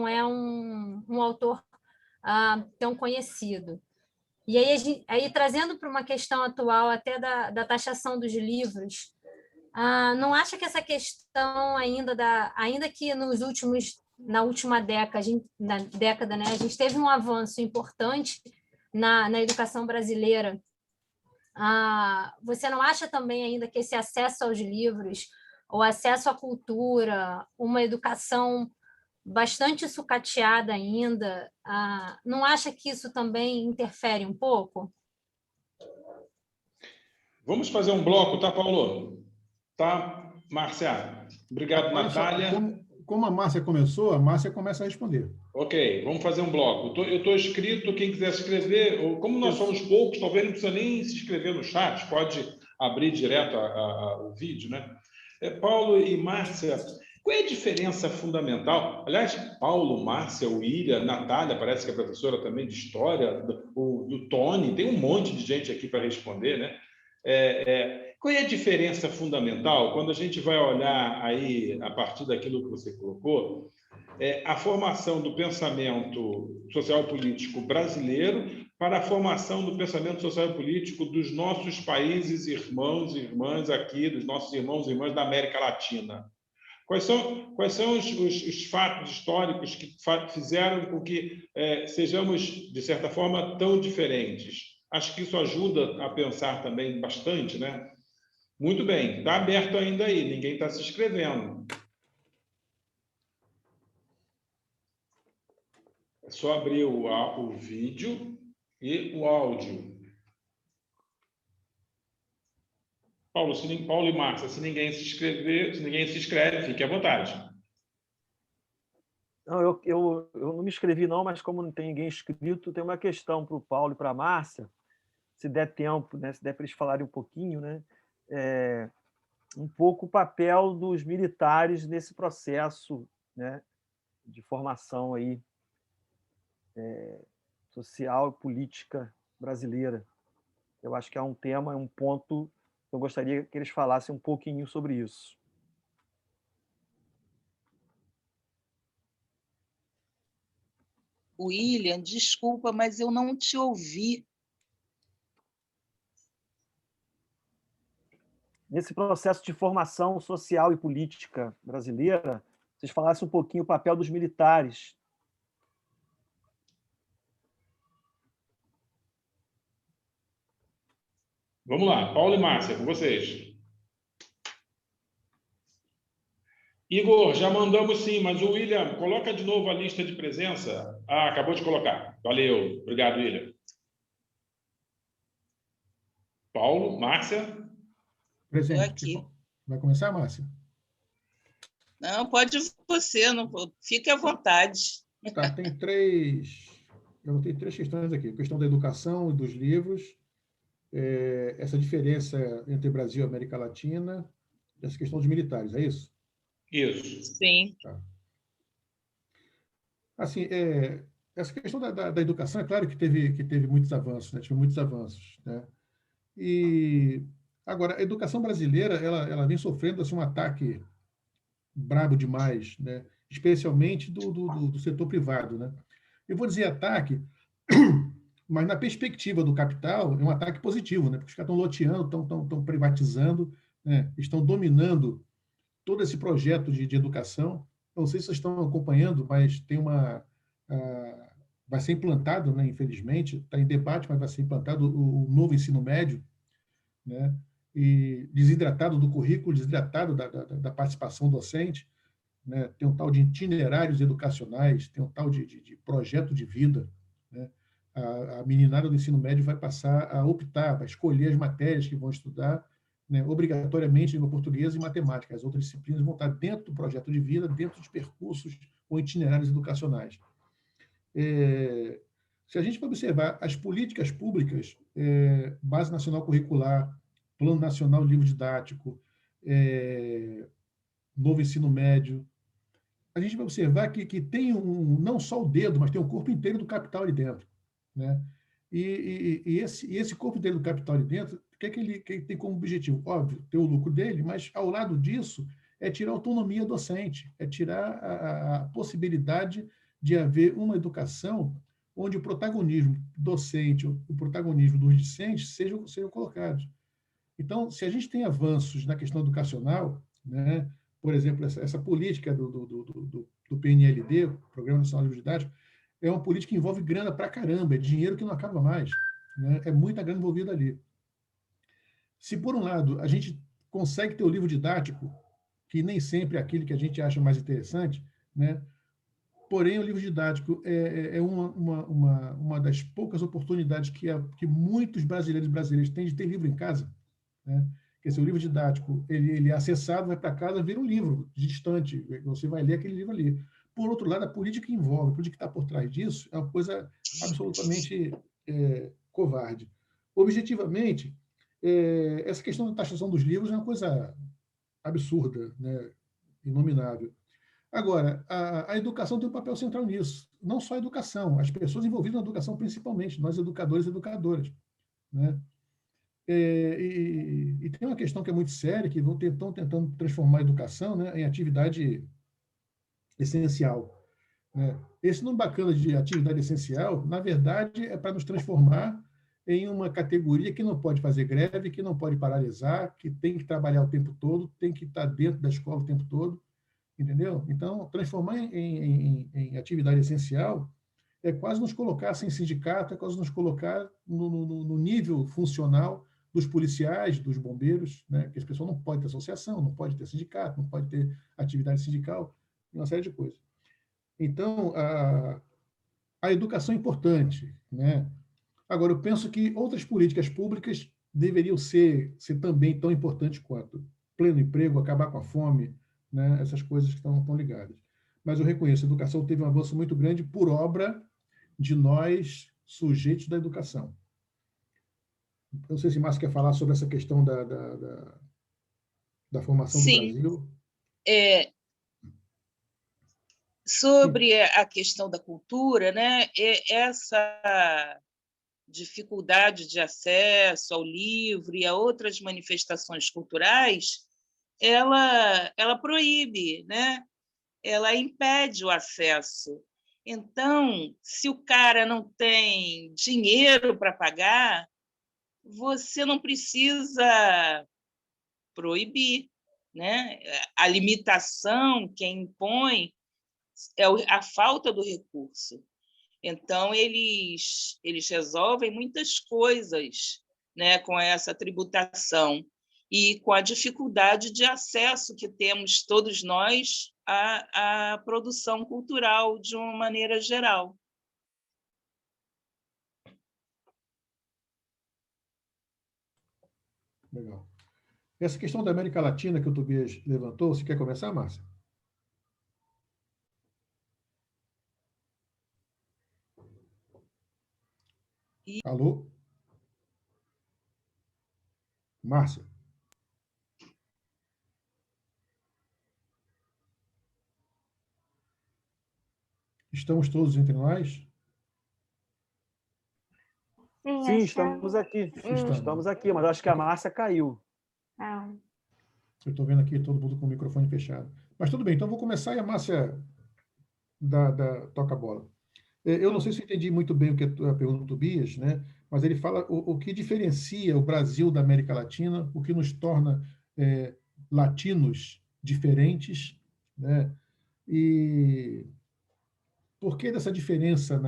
S9: é um autor tão conhecido. E aí trazendo para uma questão atual até da taxação dos livros, não acha que essa questão ainda que na última década, né, a gente teve um avanço importante na educação brasileira, você não acha também ainda que esse acesso aos livros, o acesso à cultura, uma educação bastante sucateada ainda, não acha que isso também interfere um pouco?
S3: Vamos fazer um bloco, tá, Paulo? Tá, Márcia? Obrigado, Natália.
S2: Como a Márcia começou, a Márcia começa a responder.
S3: Ok, vamos fazer um bloco. Eu estou inscrito, quem quiser se inscrever, ou como nós somos poucos, talvez não precisa nem se inscrever no chat, pode abrir direto o vídeo, né? Paulo e Márcia, qual é a diferença fundamental? Aliás, Paulo, Márcia, William, Natália, parece que é professora também de história, do Tony, tem um monte de gente aqui para responder, né? Qual é a diferença fundamental quando a gente vai olhar aí, a partir daquilo que você colocou, a formação do pensamento social e político brasileiro para a formação do pensamento social e político dos nossos países irmãos e irmãs aqui, dos nossos irmãos e irmãs da América Latina? Quais são os fatos históricos que fizeram com que sejamos, de certa forma, tão diferentes? Acho que isso ajuda a pensar também bastante, né? Muito bem, está aberto ainda aí, ninguém está se inscrevendo. É só abrir o vídeo e o áudio. Paulo e Márcia, se ninguém se inscreve, fique à vontade.
S1: Não, eu não me inscrevi, não, mas como não tem ninguém inscrito, tem uma questão para o Paulo e para a Márcia, se der tempo, né, se der para eles falarem um pouquinho, né, um pouco o papel dos militares nesse processo, né, de formação aí, social e política brasileira. Eu acho que é um tema, é um ponto que eu gostaria que eles falassem um pouquinho sobre isso.
S4: William, desculpa, mas eu não te ouvi.
S1: nesse processo de formação social e política brasileira, vocês falassem um pouquinho o papel dos militares.
S3: Vamos lá, Paulo e Márcia, com vocês. Igor, já mandamos sim, mas o William, coloca de novo a lista de presença. Ah, acabou de colocar. Valeu. Obrigado, William. Paulo, Márcia.
S2: Presente.
S4: Estou aqui.
S2: Vai começar, Márcia?
S4: Não, pode você, não, fique à vontade.
S2: Tá, tem três... Eu notei três questões aqui. A questão da educação e dos livros, essa diferença entre Brasil e América Latina, essa questão dos militares, é isso?
S3: Isso.
S4: Sim.
S2: Tá. Assim, essa questão da educação, é claro que teve muitos avanços, né? Tive muitos avanços, né? E agora, a educação brasileira, ela vem sofrendo assim, um ataque brabo demais, né? Especialmente do setor privado, né? Eu vou dizer ataque, mas na perspectiva do capital, é um ataque positivo, né? Porque os caras estão loteando, estão privatizando, né? Estão dominando todo esse projeto de educação. Eu não sei se vocês estão acompanhando, mas tem vai ser implantado, né, infelizmente, está em debate, mas vai ser implantado o novo ensino médio, né, e desidratado do currículo, desidratado da participação docente, né, tem um tal de itinerários educacionais, tem um tal de projeto de vida, né, a meninada do ensino médio vai passar a optar, vai escolher as matérias que vão estudar, né, obrigatoriamente língua portuguesa e matemática. As outras disciplinas vão estar dentro do projeto de vida, dentro de percursos ou itinerários educacionais. Se a gente for observar as políticas públicas, Base Nacional Curricular, Plano Nacional Livro Didático, Novo Ensino Médio, a gente vai observar que tem não só o dedo, mas tem o corpo inteiro do capital ali dentro, né? E esse corpo inteiro do capital ali dentro, o que ele tem como objetivo? Óbvio, ter o lucro dele, mas, ao lado disso, é tirar a autonomia docente, é tirar a possibilidade de haver uma educação onde o protagonismo docente, o protagonismo dos discentes sejam colocados. Então, se a gente tem avanços na questão educacional, né, por exemplo, essa política do PNLD, Programa Nacional de Livro Didático, é uma política que envolve grana pra caramba, é dinheiro que não acaba mais, né? É muita grana envolvida ali. Se, por um lado, a gente consegue ter o livro didático, que nem sempre é aquele que a gente acha mais interessante, né? Porém, o livro didático é uma das poucas oportunidades que muitos brasileiros têm de ter livro em casa, né? Quer dizer, o livro didático, ele é acessado, vai para casa, vira um livro distante, você vai ler aquele livro ali. Por outro lado, a política que envolve, a política que está por trás disso, é uma coisa absolutamente covarde. Objetivamente, essa questão da taxação dos livros é uma coisa absurda, né? Inominável. Agora, a educação tem um papel central nisso. Não só a educação, as pessoas envolvidas na educação, principalmente, nós educadores e educadoras, né? E tem uma questão que é muito séria, que estão tentando transformar a educação, né, em atividade essencial, né? Esse nome bacana de atividade essencial, na verdade, é para nos transformar em uma categoria que não pode fazer greve, que não pode paralisar, que tem que trabalhar o tempo todo, tem que estar dentro da escola o tempo todo, entendeu? Então, transformar em atividade essencial é quase nos colocar sem sindicato, é quase nos colocar no nível funcional dos policiais, dos bombeiros, né? Que as pessoas não podem ter associação, não podem ter sindicato, não podem ter atividade sindical, uma série de coisas. Então, a educação é importante, né? Agora, eu penso que outras políticas públicas deveriam ser também tão importantes quanto pleno emprego, acabar com a fome, né? Essas coisas que estão ligadas. Mas eu reconheço, a educação teve um avanço muito grande por obra de nós, sujeitos da educação. Não sei se Márcio quer falar sobre essa questão da formação do Brasil.
S4: Sobre a questão da cultura, né? Essa dificuldade de acesso ao livro e a outras manifestações culturais, ela proíbe, né? Ela impede o acesso. Então, se o cara não tem dinheiro para pagar, você não precisa proibir, né? A limitação, quem impõe, é a falta do recurso. Então, eles resolvem muitas coisas, né, com essa tributação e com a dificuldade de acesso que temos todos nós à produção cultural de uma maneira geral.
S2: Legal. Essa questão da América Latina que o Tobias levantou, você quer começar, Márcia? Alô? Márcia? Estamos todos entre nós?
S1: Sim, estamos aqui. Estamos aqui, mas acho que a Márcia caiu.
S2: Eu estou vendo aqui todo mundo com o microfone fechado. Mas tudo bem, então vou começar e a Márcia toca a bola. Eu não sei se eu entendi muito bem o que a pergunta do Tobias, né? Mas ele fala o que diferencia o Brasil da América Latina, o que nos torna latinos diferentes, né? E por que dessa diferença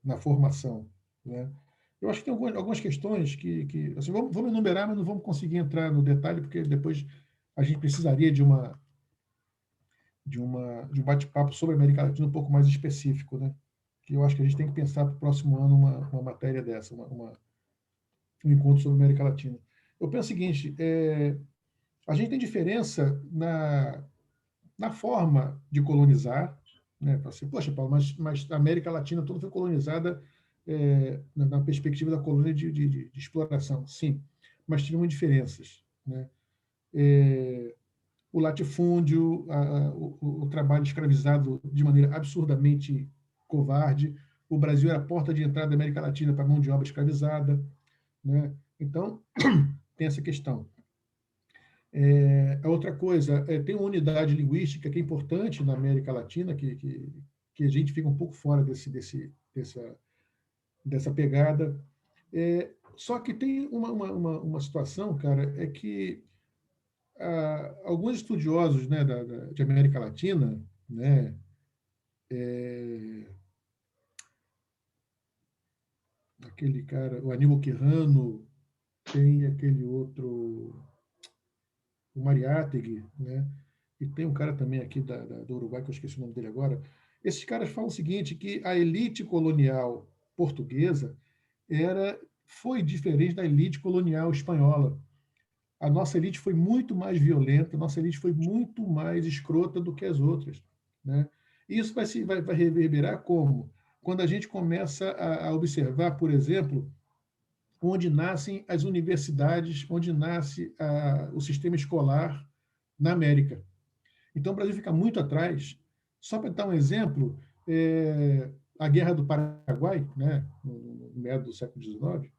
S2: na formação, né? Eu acho que tem algumas questões que assim, vamos enumerar, mas não vamos conseguir entrar no detalhe, porque depois a gente precisaria de um bate-papo sobre a América Latina um pouco mais específico, né? Que eu acho que a gente tem que pensar para o próximo ano uma matéria dessa, um encontro sobre a América Latina. Eu penso o seguinte, a gente tem diferença na forma de colonizar, né? Para ser, poxa, Paulo, mas a América Latina toda foi colonizada na perspectiva da colônia de exploração. Sim, mas tivemos diferenças, né? O latifúndio, o trabalho escravizado de maneira absurdamente covarde. O Brasil era a porta de entrada da América Latina para a mão de obra escravizada, né? Então, tem essa questão. A outra coisa, tem uma unidade linguística que é importante na América Latina, que a gente fica um pouco fora dessa pegada. Só que tem uma situação, cara, é que alguns estudiosos, né, de América Latina, né, aquele cara, o Aníbal Quirrano, tem aquele outro, o Mariátegui, né, e tem um cara também aqui do Uruguai, que eu esqueci o nome dele agora. Esses caras falam o seguinte, que a elite colonial portuguesa foi diferente da elite colonial espanhola. A nossa elite foi muito mais violenta, a nossa elite foi muito mais escrota do que as outras, né? Isso vai reverberar como? Quando a gente começa a observar, por exemplo, onde nascem as universidades, onde nasce o sistema escolar na América. Então, o Brasil fica muito atrás. Só para dar um exemplo, a Guerra do Paraguai, né, no meio do século XIX,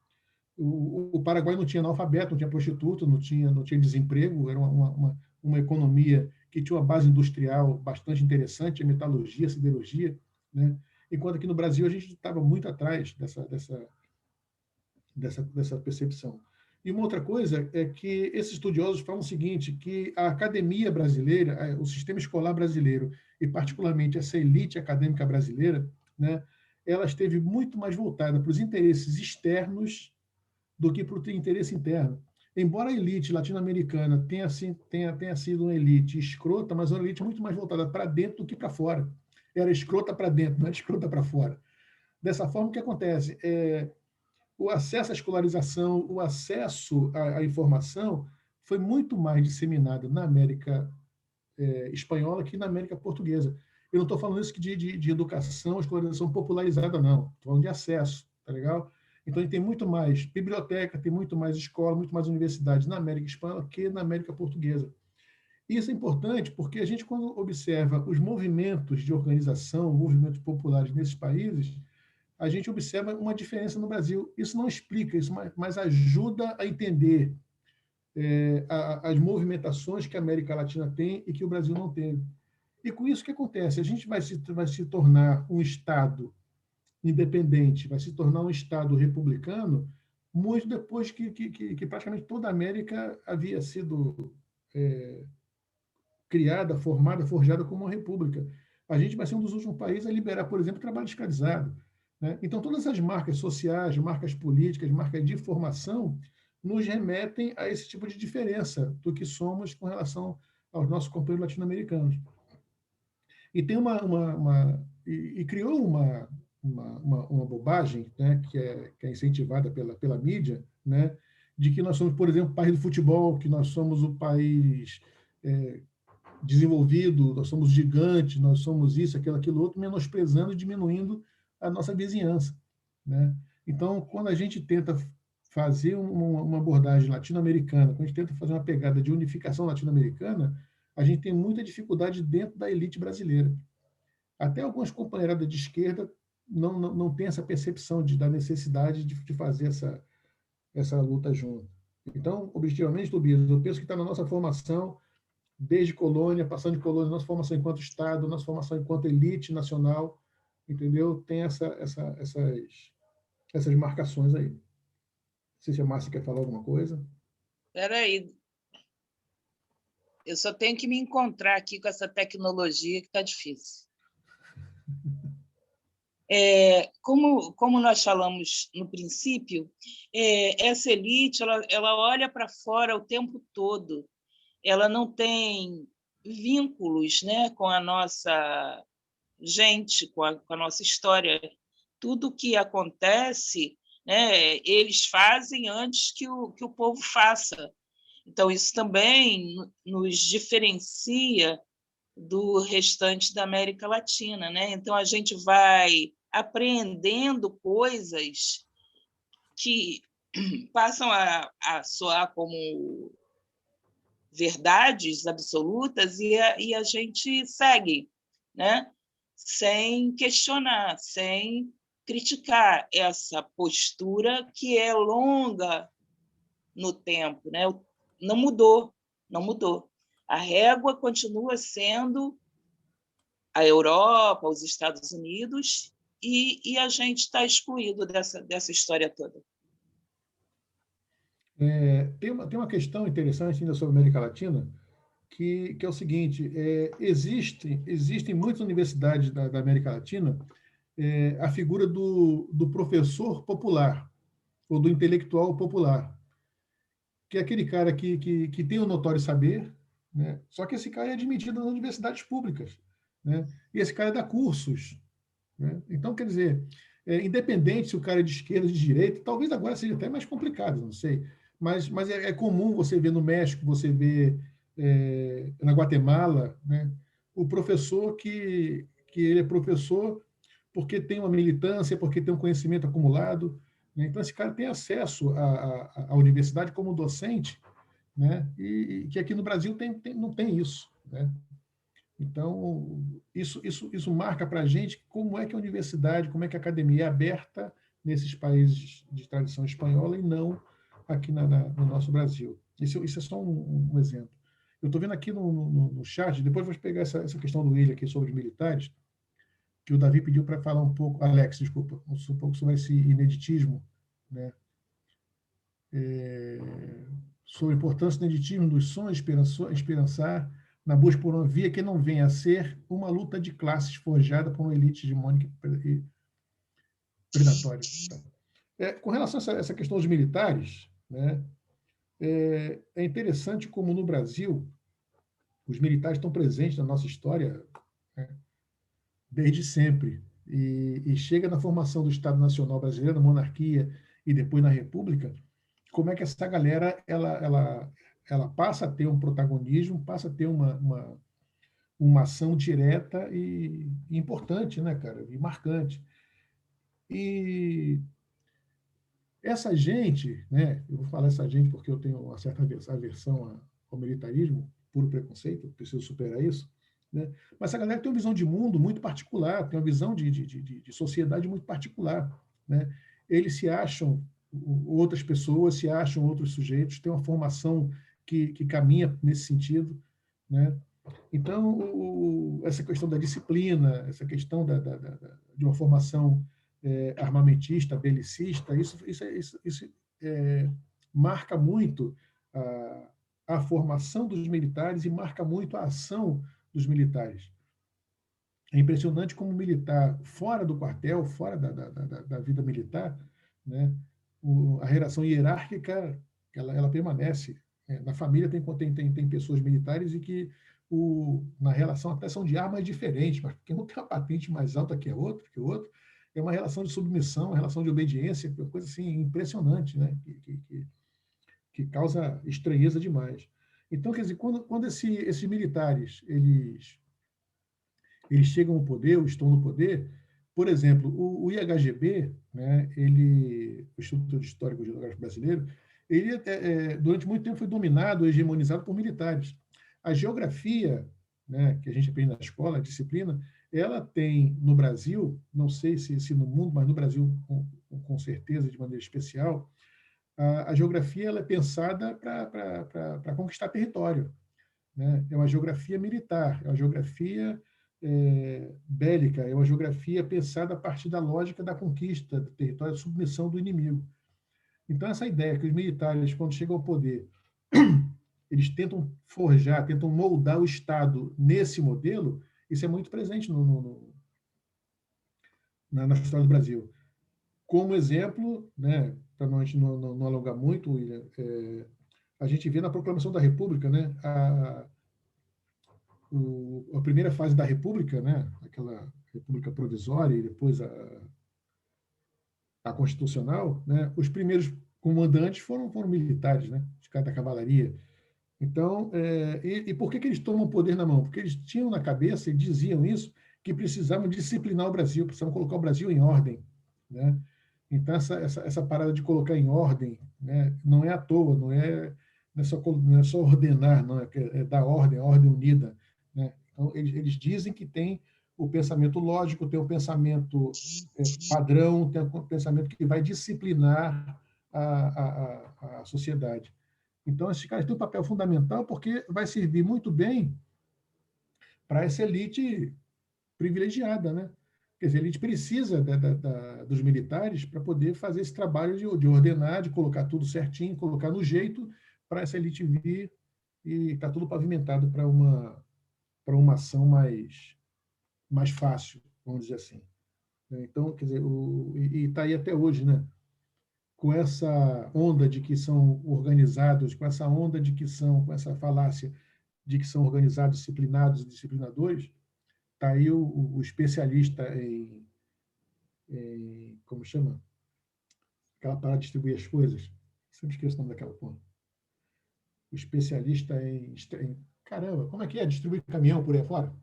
S2: o Paraguai não tinha analfabeto, não tinha prostituta, não tinha desemprego, era uma economia que tinha uma base industrial bastante interessante, a metalurgia, a siderurgia, né? Enquanto aqui no Brasil a gente estava muito atrás dessa percepção. E uma outra coisa é que esses estudiosos falam o seguinte, que a academia brasileira, o sistema escolar brasileiro, e particularmente essa elite acadêmica brasileira, né, ela esteve muito mais voltada para os interesses externos do que para o interesse interno. Embora a elite latino-americana tenha sido uma elite escrota, mas uma elite muito mais voltada para dentro do que para fora. Era escrota para dentro, não era escrota para fora. Dessa forma, o que acontece? O acesso à escolarização, o acesso à informação foi muito mais disseminado na América espanhola que na América portuguesa. Eu não estou falando isso de educação, escolarização popularizada, não. Estou falando de acesso, tá legal? Então, a gente tem muito mais biblioteca, tem muito mais escola, muito mais universidade na América espanhola que na América portuguesa. Isso é importante porque a gente, quando observa os movimentos de organização, movimentos populares nesses países, a gente observa uma diferença no Brasil. Isso não explica isso, mas ajuda a entender as movimentações que a América Latina tem e que o Brasil não teve. E com isso, o que acontece? A gente vai se tornar um Estado independente, vai se tornar um Estado republicano muito depois que praticamente toda a América havia sido criada, formada, forjada como uma república. A gente vai ser um dos últimos países a liberar, por exemplo, o trabalho escravizado, né? Então, todas as marcas sociais, marcas políticas, marcas de formação, nos remetem a esse tipo de diferença do que somos com relação aos nossos companheiros latino-americanos. E tem e criou uma bobagem, né, que é incentivada pela mídia, né, de que nós somos, por exemplo, o país do futebol, que nós somos o país desenvolvido, nós somos gigantes, nós somos isso, aquilo outro, menosprezando e diminuindo a nossa vizinhança, né? Então, quando a gente tenta fazer uma abordagem latino-americana, quando a gente tenta fazer uma pegada de unificação latino-americana, a gente tem muita dificuldade dentro da elite brasileira. Até algumas companheiradas de esquerda não têm essa percepção da necessidade de fazer essa luta junto. Então, objetivamente, Tobias, eu penso que está na nossa formação, desde colônia, passando de colônia, nossa formação enquanto Estado, nossa formação enquanto elite nacional, entendeu? Tem essas marcações aí. Não sei se a Márcia quer falar alguma coisa.
S4: Espera aí. Eu só tenho que me encontrar aqui com essa tecnologia que está difícil. Como nós falamos no princípio, essa elite ela olha para fora o tempo todo. Ela não tem vínculos, né, com a nossa gente, com a nossa história. Tudo que acontece, né, eles fazem antes que o povo faça. Então, isso também nos diferencia do restante da América Latina, né? Então, a gente vai aprendendo coisas que passam a soar como verdades absolutas e a gente segue, né? Sem questionar, sem criticar essa postura que é longa no tempo, né? Não mudou. A régua continua sendo a Europa, os Estados Unidos, e a gente está excluído dessa história toda.
S2: Tem uma questão interessante ainda sobre a América Latina, que é o seguinte: existem muitas universidades da América Latina a figura do professor popular, ou do intelectual popular, que é aquele cara que tem o notório saber, né? Só que esse cara é admitido nas universidades públicas, né? E esse cara dá cursos, né? Então, quer dizer, independente se o cara é de esquerda ou de direita, talvez agora seja até mais complicado, não sei, mas é comum você ver no México, você vê na Guatemala, né? O professor que ele é professor porque tem uma militância, porque tem um conhecimento acumulado, né? Então, esse cara tem acesso à universidade como docente, né? E que aqui no Brasil não tem isso, né? Então, isso marca para a gente como é que a universidade, como é que a academia é aberta nesses países de tradição espanhola e não aqui no nosso Brasil. Isso é só um exemplo. Eu estou vendo aqui no chat, depois vou pegar essa questão do William aqui sobre os militares, que o Davi pediu para falar um pouco, Alex, desculpa, um pouco sobre esse ineditismo, né? Sobre a importância do ineditismo, dos sonhos, esperançar, na busca por uma via que não venha a ser uma luta de classes forjada por uma elite hegemônica e predatória. Com relação a essa questão dos militares, né, é interessante como no Brasil os militares estão presentes na nossa história, né, desde sempre. E chega na formação do Estado Nacional Brasileiro, na monarquia e depois na República, como é que essa galera ela passa a ter um protagonismo, passa a ter uma ação direta e importante, né, cara? E marcante. E essa gente, né? Eu vou falar essa gente porque eu tenho uma certa aversão ao militarismo, puro preconceito, eu preciso superar isso, né? Mas essa galera tem uma visão de mundo muito particular, tem uma visão de sociedade muito particular, né? Eles se acham outras pessoas, se acham outros sujeitos, têm uma formação que caminha nesse sentido, né? Então, essa questão da disciplina, essa questão de uma formação armamentista, belicista, isso marca muito a formação dos militares e marca muito a ação dos militares. É impressionante como o militar, fora do quartel, fora da vida militar, né, a relação hierárquica ela permanece. Na família tem pessoas militares e que na relação até são de armas diferentes, mas porque um tem uma patente mais alta que o outro, é uma relação de submissão, uma relação de obediência, coisa assim impressionante, né, que causa estranheza demais. Então, quer dizer, quando esses militares eles chegam ao poder, ou estão no poder, por exemplo, o IHGB, né, o Instituto Histórico Geográfico Brasileiro, ele durante muito tempo foi dominado, hegemonizado por militares. A geografia, né, que a gente aprende na escola, a disciplina, ela tem no Brasil, não sei se no mundo, mas no Brasil com certeza, de maneira especial, a geografia ela é pensada para conquistar território, né? É uma geografia militar, é uma geografia bélica, é uma geografia pensada a partir da lógica da conquista do território, da submissão do inimigo. Então, essa ideia que os militares, quando chegam ao poder, eles tentam forjar, tentam moldar o Estado nesse modelo, isso é muito presente na história do Brasil. Como exemplo, né, para a gente não alongar muito, William, a gente vê na Proclamação da República, né, a primeira fase da República, né, aquela República Provisória e depois a Constitucional, né, os primeiros comandantes foram militares, né, os caras da cavalaria. Então, e por que eles tomam o poder na mão? Porque eles tinham na cabeça, e diziam isso, que precisavam disciplinar o Brasil, precisavam colocar o Brasil em ordem, né? Então, essa parada de colocar em ordem, né, não é à toa, não é só ordenar, não, é dar ordem, a ordem unida, né? Então, eles dizem que tem o pensamento lógico, tem o pensamento padrão, tem o pensamento que vai disciplinar a sociedade. Então, esses caras têm um papel fundamental porque vai servir muito bem para essa elite privilegiada, né? Quer dizer, a elite precisa dos militares para poder fazer esse trabalho de ordenar, de colocar tudo certinho, colocar no jeito para essa elite vir e está tudo pavimentado para uma ação mais fácil, vamos dizer assim. Então, quer dizer, e está aí até hoje, né? Com essa onda de que são organizados, com essa onda de que com essa falácia de que são organizados, disciplinados e disciplinadores, está aí o especialista em como chama? Aquela parada de distribuir as coisas. Sempre esqueço o nome daquela porra. O especialista em caramba, como é que é distribuir caminhão por aí fora?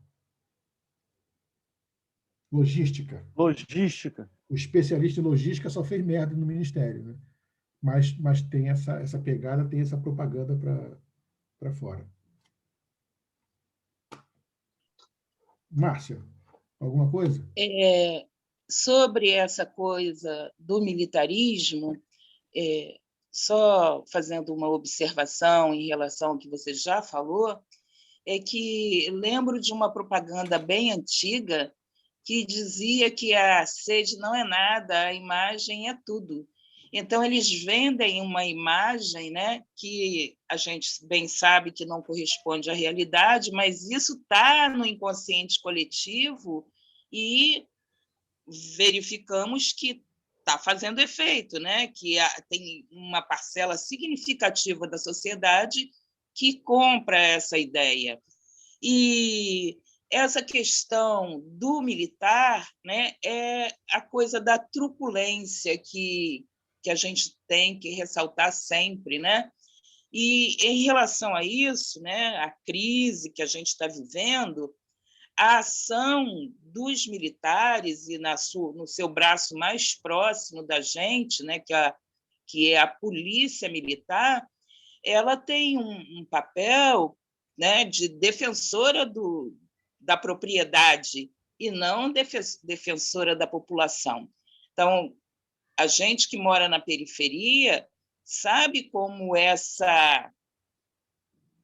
S2: Logística. O especialista em logística só fez merda no ministério, né? Mas tem essa pegada, tem essa propaganda para fora. Márcia, alguma coisa?
S4: Sobre essa coisa do militarismo, só fazendo uma observação em relação ao que você já falou, é que lembro de uma propaganda bem antiga que dizia que a sede não é nada, a imagem é tudo. Então, eles vendem uma imagem, né, que a gente bem sabe que não corresponde à realidade, mas isso está no inconsciente coletivo e verificamos que está fazendo efeito, né, que tem uma parcela significativa da sociedade que compra essa ideia. E essa questão do militar, né, é a coisa da truculência que a gente tem que ressaltar sempre, né? E em relação a isso, né, a crise que a gente está vivendo, a ação dos militares e no seu braço mais próximo da gente, né, que é a polícia militar, ela tem um papel, né, de defensora da propriedade e não defensora da população. Então, a gente que mora na periferia sabe como essa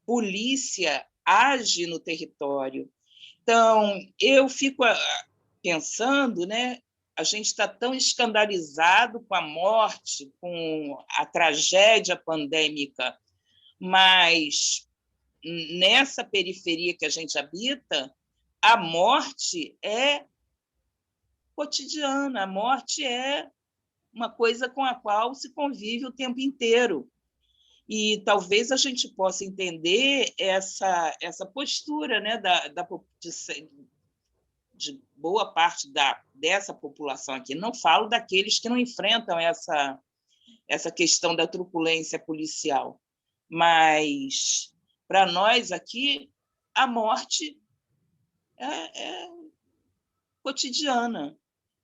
S4: polícia age no território. Então, eu fico pensando, né, a gente está tão escandalizado com a morte, com a tragédia pandêmica, mas nessa periferia que a gente habita, a morte é cotidiana, a morte é uma coisa com a qual se convive o tempo inteiro. E talvez a gente possa entender essa postura, né, de boa parte dessa população aqui. Não falo daqueles que não enfrentam essa questão da truculência policial, mas, para nós aqui, a morte é cotidiana,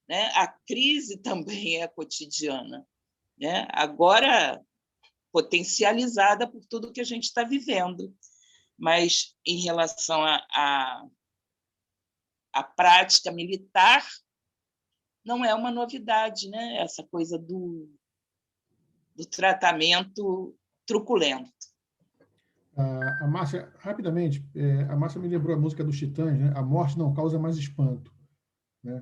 S4: né? A crise também é cotidiana, né? Agora potencializada por tudo que a gente está vivendo. Mas, em relação à prática militar, não é uma novidade, né? Essa coisa do tratamento truculento.
S2: A Márcia, rapidamente, a Márcia me lembrou a música dos Titãs, né? A morte não causa mais espanto. Né?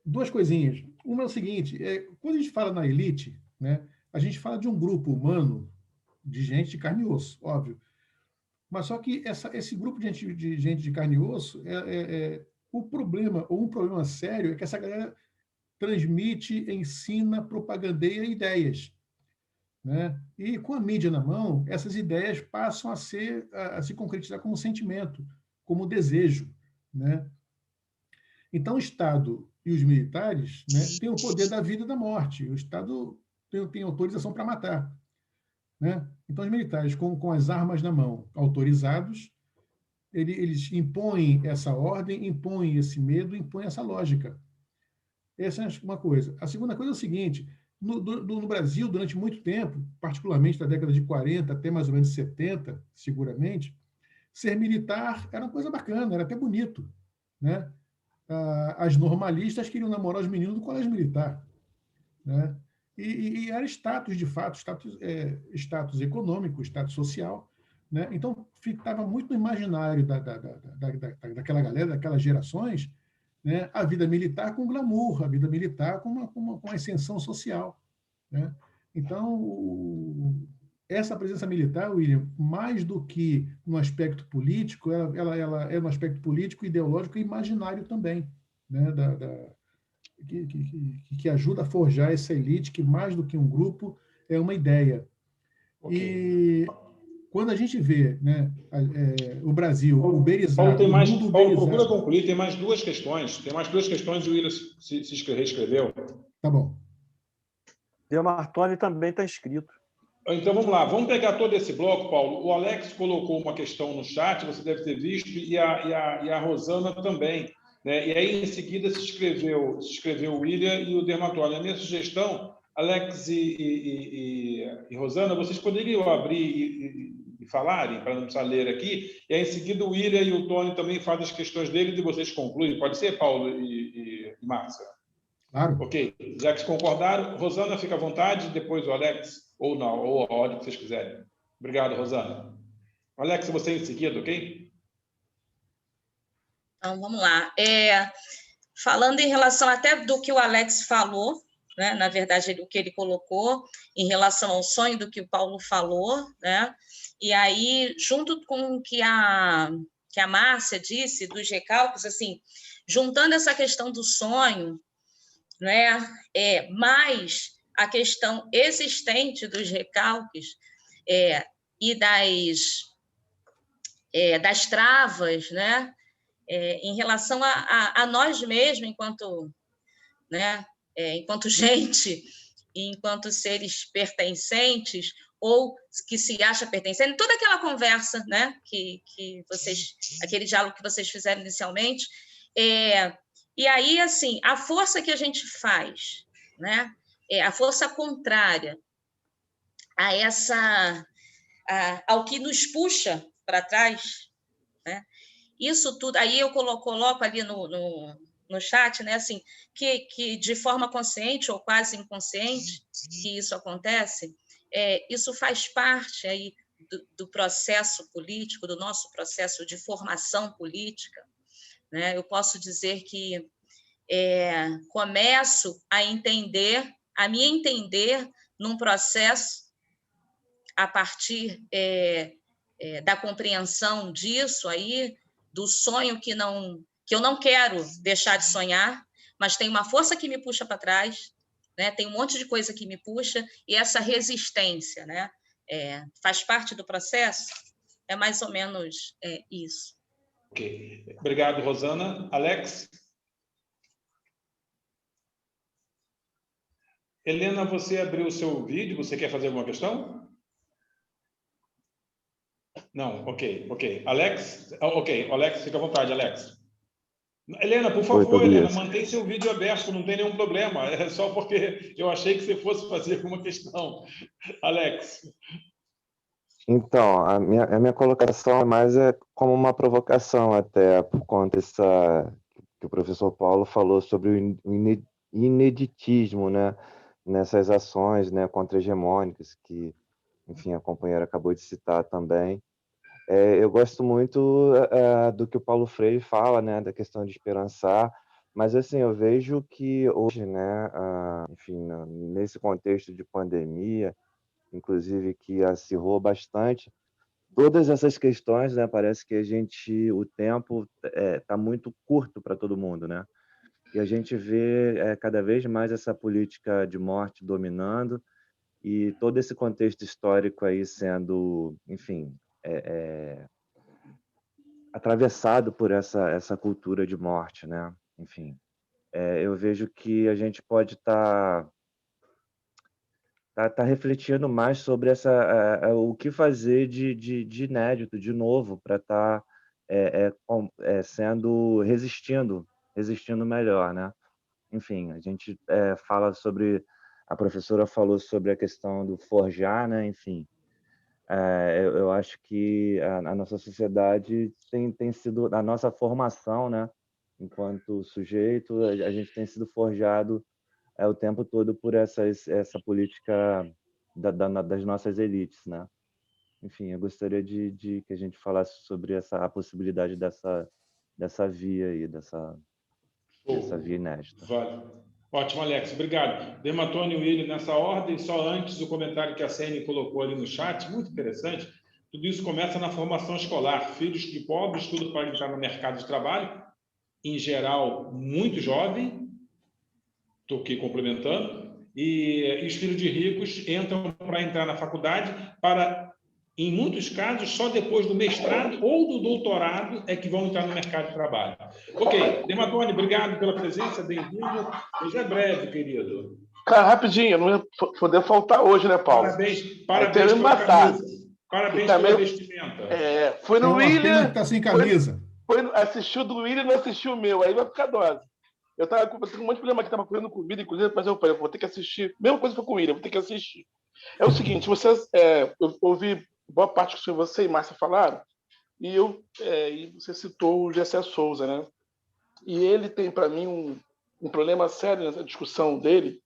S2: Duas coisinhas. Uma é o seguinte, quando a gente fala na elite, né, a gente fala de um grupo humano de gente de carne e osso, óbvio. Mas só que esse grupo de gente de carne e osso, o problema, ou um problema sério, é que essa galera transmite, ensina, propagandeia ideias. Né? E com a mídia na mão, essas ideias passam a se concretizar como sentimento, como desejo. Né? Então, o Estado e os militares, né, têm o poder da vida e da morte. O Estado tem autorização para matar. Né? Então, os militares, com as armas na mão, autorizados, eles impõem essa ordem, impõem esse medo, impõem essa lógica. Essa é uma coisa. A segunda coisa é o seguinte, no Brasil, durante muito tempo, particularmente da década de 40 até mais ou menos 70, seguramente, ser militar era uma coisa bacana, era até bonito. Né? As normalistas queriam namorar os meninos do colégio militar. Né? E era status, de fato, status econômico, status social. Né? Então, estava muito no imaginário daquela galera, daquelas gerações, né? A vida militar com glamour, a vida militar com uma ascensão social. Né? Então, essa presença militar, William, mais do que no aspecto político, ela é no aspecto político, ideológico e imaginário também, né? Que ajuda a forjar essa elite, que mais do que um grupo, é uma ideia. Okay. E quando a gente vê, né, o Brasil uberizado...
S3: Paulo, procura concluir, tem mais duas questões. Tem mais duas questões e o William se reescreveu.
S2: Tá bom.
S1: Deu Martoni também está escrito.
S3: Então, vamos lá. Vamos pegar todo esse bloco, Paulo. O Alex colocou uma questão no chat, você deve ter visto, e a Rosana também. Né? E aí, em seguida, se escreveu o William e o Dermatoli. A minha sugestão, Alex e Rosana, vocês poderiam abrir e falarem, para não precisar ler aqui, e aí, em seguida, o William e o Tony também fazem as questões deles e vocês concluem. Pode ser, Paulo e Márcia?
S2: Claro.
S3: Ok. Já que concordaram, Rosana, fica à vontade, depois o Alex, ou não, ou a ordem que vocês quiserem. Obrigado, Rosana. Alex, você em seguida, ok?
S10: Então, vamos lá. Falando em relação até do que o Alex falou, né, na verdade, o que ele colocou, em relação ao sonho do que o Paulo falou, né, e aí, junto com o que a Márcia disse, dos recálculos, assim, juntando essa questão do sonho, né, mais a questão existente dos recalques e das travas, né, em relação a nós mesmos, enquanto, né, enquanto gente, enquanto seres pertencentes, ou que se acha pertencente, toda aquela conversa, né, aquele diálogo que vocês fizeram inicialmente, e aí, assim, a força que a gente faz, né, a força contrária ao que nos puxa para trás, né, isso tudo, aí eu coloco ali no chat, né, assim, que de forma consciente ou quase inconsciente que isso acontece, isso faz parte aí do processo político, do nosso processo de formação política, né? Eu posso dizer que começo a me entender num processo a partir da compreensão disso aí, do sonho que eu não quero deixar de sonhar, mas tem uma força que me puxa para trás, né? Tem um monte de coisa que me puxa, e essa resistência, né? Faz parte do processo, é mais ou menos isso.
S3: Ok. Obrigado, Rosana. Alex? Helena, você abriu o seu vídeo, você quer fazer alguma questão? Não, ok. Alex? Ok, Alex, fica à vontade, Alex. Helena, por favor, Helena, mantém seu vídeo aberto, não tem nenhum problema. É só porque eu achei que você fosse fazer alguma questão. Alex.
S11: Então, a minha colocação é mais como uma provocação até, por conta que o professor Paulo falou sobre o ineditismo, né, nessas ações, né, contra-hegemônicas, que, enfim, a companheira acabou de citar também. Eu gosto muito do que o Paulo Freire fala, né, da questão de esperançar, mas assim, eu vejo que hoje, né, enfim, nesse contexto de pandemia, inclusive que acirrou bastante, todas essas questões, né, parece que o tempo está muito curto para todo mundo, né? E a gente vê cada vez mais essa política de morte dominando e todo esse contexto histórico aí sendo, enfim, atravessado por essa cultura de morte, né? Enfim, eu vejo que a gente pode estar tá refletindo mais sobre o que fazer de inédito, de novo, para estar resistindo melhor, né? Enfim, a gente fala sobre, a professora falou sobre a questão do forjar, né? Enfim, eu acho que a nossa sociedade tem sido, a nossa formação, né? Enquanto sujeito, a gente tem sido forjado o tempo todo por essa política das nossas elites, né? Enfim, eu gostaria de que a gente falasse sobre a possibilidade dessa via aí, dessa via inédita.
S3: Vale. Ótimo, Alex. Obrigado. Dematone e William nessa ordem. Só antes, o comentário que a Sene colocou ali no chat, muito interessante. Tudo isso começa na formação escolar. Filhos de pobres, tudo para entrar no mercado de trabalho, em geral, muito jovem, estou aqui complementando, e os filhos de ricos entram para entrar na faculdade para, em muitos casos, só depois do mestrado ou do doutorado é que vão entrar no mercado de trabalho. Ok, Dematone, obrigado pela presença, bem-vindo. Seja breve, querido.
S12: Cara, rapidinho, não ia poder faltar hoje, né, Paulo?
S3: Parabéns pela camisa. Parabéns pela vestimenta.
S12: Foi no William...
S2: que tá sem camisa.
S12: Assistiu do William e não assistiu o meu, aí vai ficar dose. Eu tenho um monte de problema que estava correndo comida, inclusive, mas eu falei, vou ter que assistir. Mesma coisa foi com o William, vou ter que assistir. É o seguinte, eu ouvi boa parte que você e Márcia falaram, e você citou o Gessé Souza, né? E ele tem, para mim, um problema sério nessa discussão dele,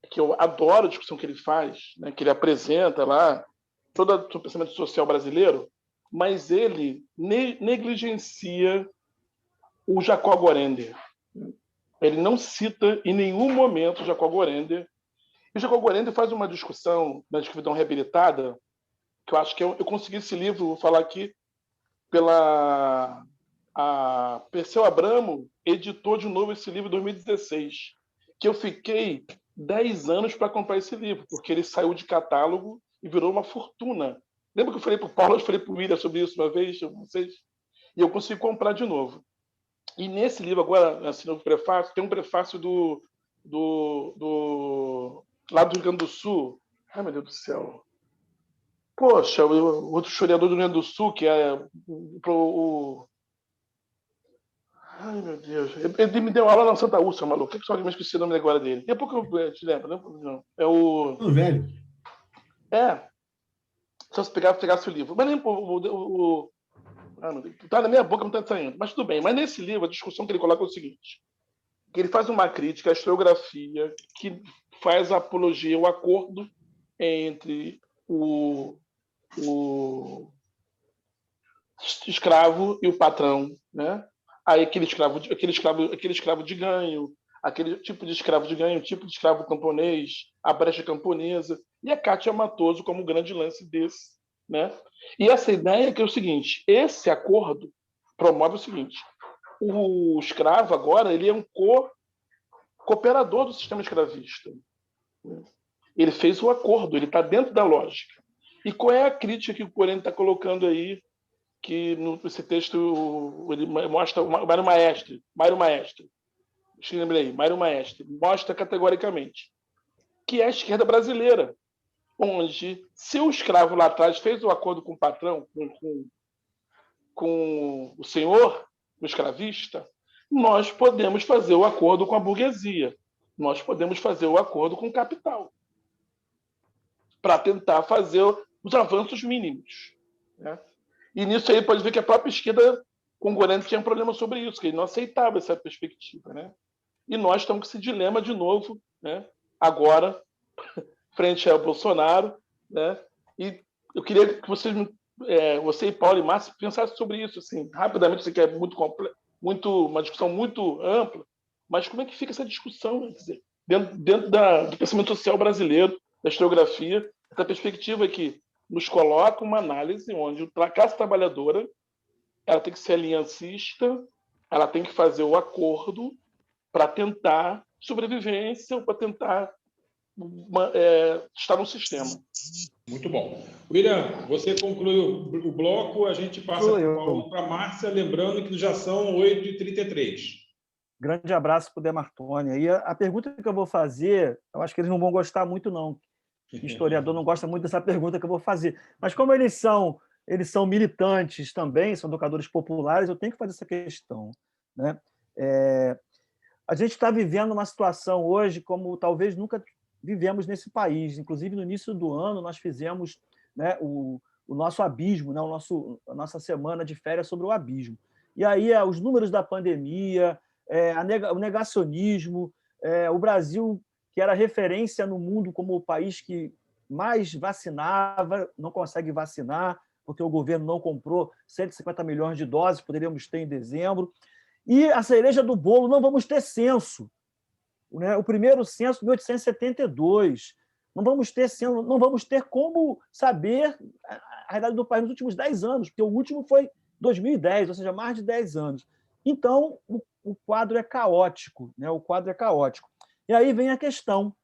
S12: que eu adoro a discussão que ele faz, né? Que ele apresenta lá, todo o pensamento social brasileiro, mas ele negligencia o Jacó Gorender. Ele não cita em nenhum momento o Jacó Gorender. E o Jacó Gorender faz uma discussão na escravidão reabilitada, que eu acho que eu consegui esse livro, vou falar aqui, a Perseu Abramo editou de novo esse livro em 2016, que eu fiquei 10 anos para comprar esse livro, porque ele saiu de catálogo e virou uma fortuna. Lembra que eu falei para o Paulo, eu falei para o William sobre isso uma vez, vocês? E eu consegui comprar de novo. E nesse livro, agora, assim, no prefácio, tem um prefácio lá do Rio Grande do Sul. Ai, meu Deus do céu. Poxa, o outro historiador do Rio Grande do Sul, que é ai, meu Deus. Ele me deu aula na Santa Úrsula, maluco. Que só que eu me esqueci o nome agora dele. Daqui a pouco eu te lembro. Não. É o...
S2: O velho.
S12: Só se pegasse o livro. Mas nem tá na minha boca, não está saindo. Mas tudo bem. Mas nesse livro, a discussão que ele coloca é o seguinte. Que ele faz uma crítica à historiografia que faz a apologia, o acordo entre o escravo e o patrão, né? Aí aquele escravo de ganho, aquele tipo de escravo de ganho, tipo de escravo camponês, a brecha camponesa, e a Kátia Matoso como um grande lance desse, né? E essa ideia que é o seguinte, esse acordo promove o seguinte, o escravo agora ele é um cooperador do sistema escravista. Ele fez o acordo, ele está dentro da lógica. E qual é a crítica que o Corene está colocando aí, que nesse texto ele mostra, Mário Maestre, mostra categoricamente, que é a esquerda brasileira, onde, se o escravo lá atrás fez o acordo com o patrão, com o senhor, o escravista, nós podemos fazer o acordo com a burguesia, nós podemos fazer o acordo com o capital, para tentar fazer os avanços mínimos, né? E nisso aí pode ver que a própria esquerda congolesa tinha um problema sobre isso, que ele não aceitava essa perspectiva, né? E nós estamos com esse dilema de novo, né? Agora, frente ao Bolsonaro, né? E eu queria que vocês, você e Paulo e Márcio, pensassem sobre isso, assim, rapidamente. Isso aqui é uma discussão muito ampla, mas como é que fica essa discussão, né? Quer dizer, dentro do pensamento social brasileiro, da historiografia, essa perspectiva que nos coloca uma análise onde a classe trabalhadora ela tem que ser aliancista, ela tem que fazer o acordo para tentar sobrevivência ou para tentar estar no sistema.
S3: Muito bom. William, você concluiu o bloco, a gente passa para a Márcia, lembrando que já são 8h33.
S1: Grande abraço para o Demartoni. E a pergunta que eu vou fazer, eu acho que eles não vão gostar muito, não. O historiador não gosta muito dessa pergunta que eu vou fazer. Mas como eles são militantes também, são educadores populares, eu tenho que fazer essa questão, né? A gente está vivendo uma situação hoje como talvez nunca vivemos nesse país. Inclusive, no início do ano, nós fizemos, né, o nosso abismo, né, a nossa semana de férias sobre o abismo. E aí os números da pandemia, o negacionismo, o Brasil, que era referência no mundo como o país que mais vacinava, não consegue vacinar, porque o governo não comprou 150 milhões de doses, poderíamos ter em dezembro. E a cereja do bolo, não vamos ter censo. O primeiro censo de 1872. Não vamos ter como saber a realidade do país nos últimos 10 anos, porque o último foi 2010, ou seja, mais de 10 anos. Então, o quadro é caótico, né? O quadro é caótico. E aí vem a questão: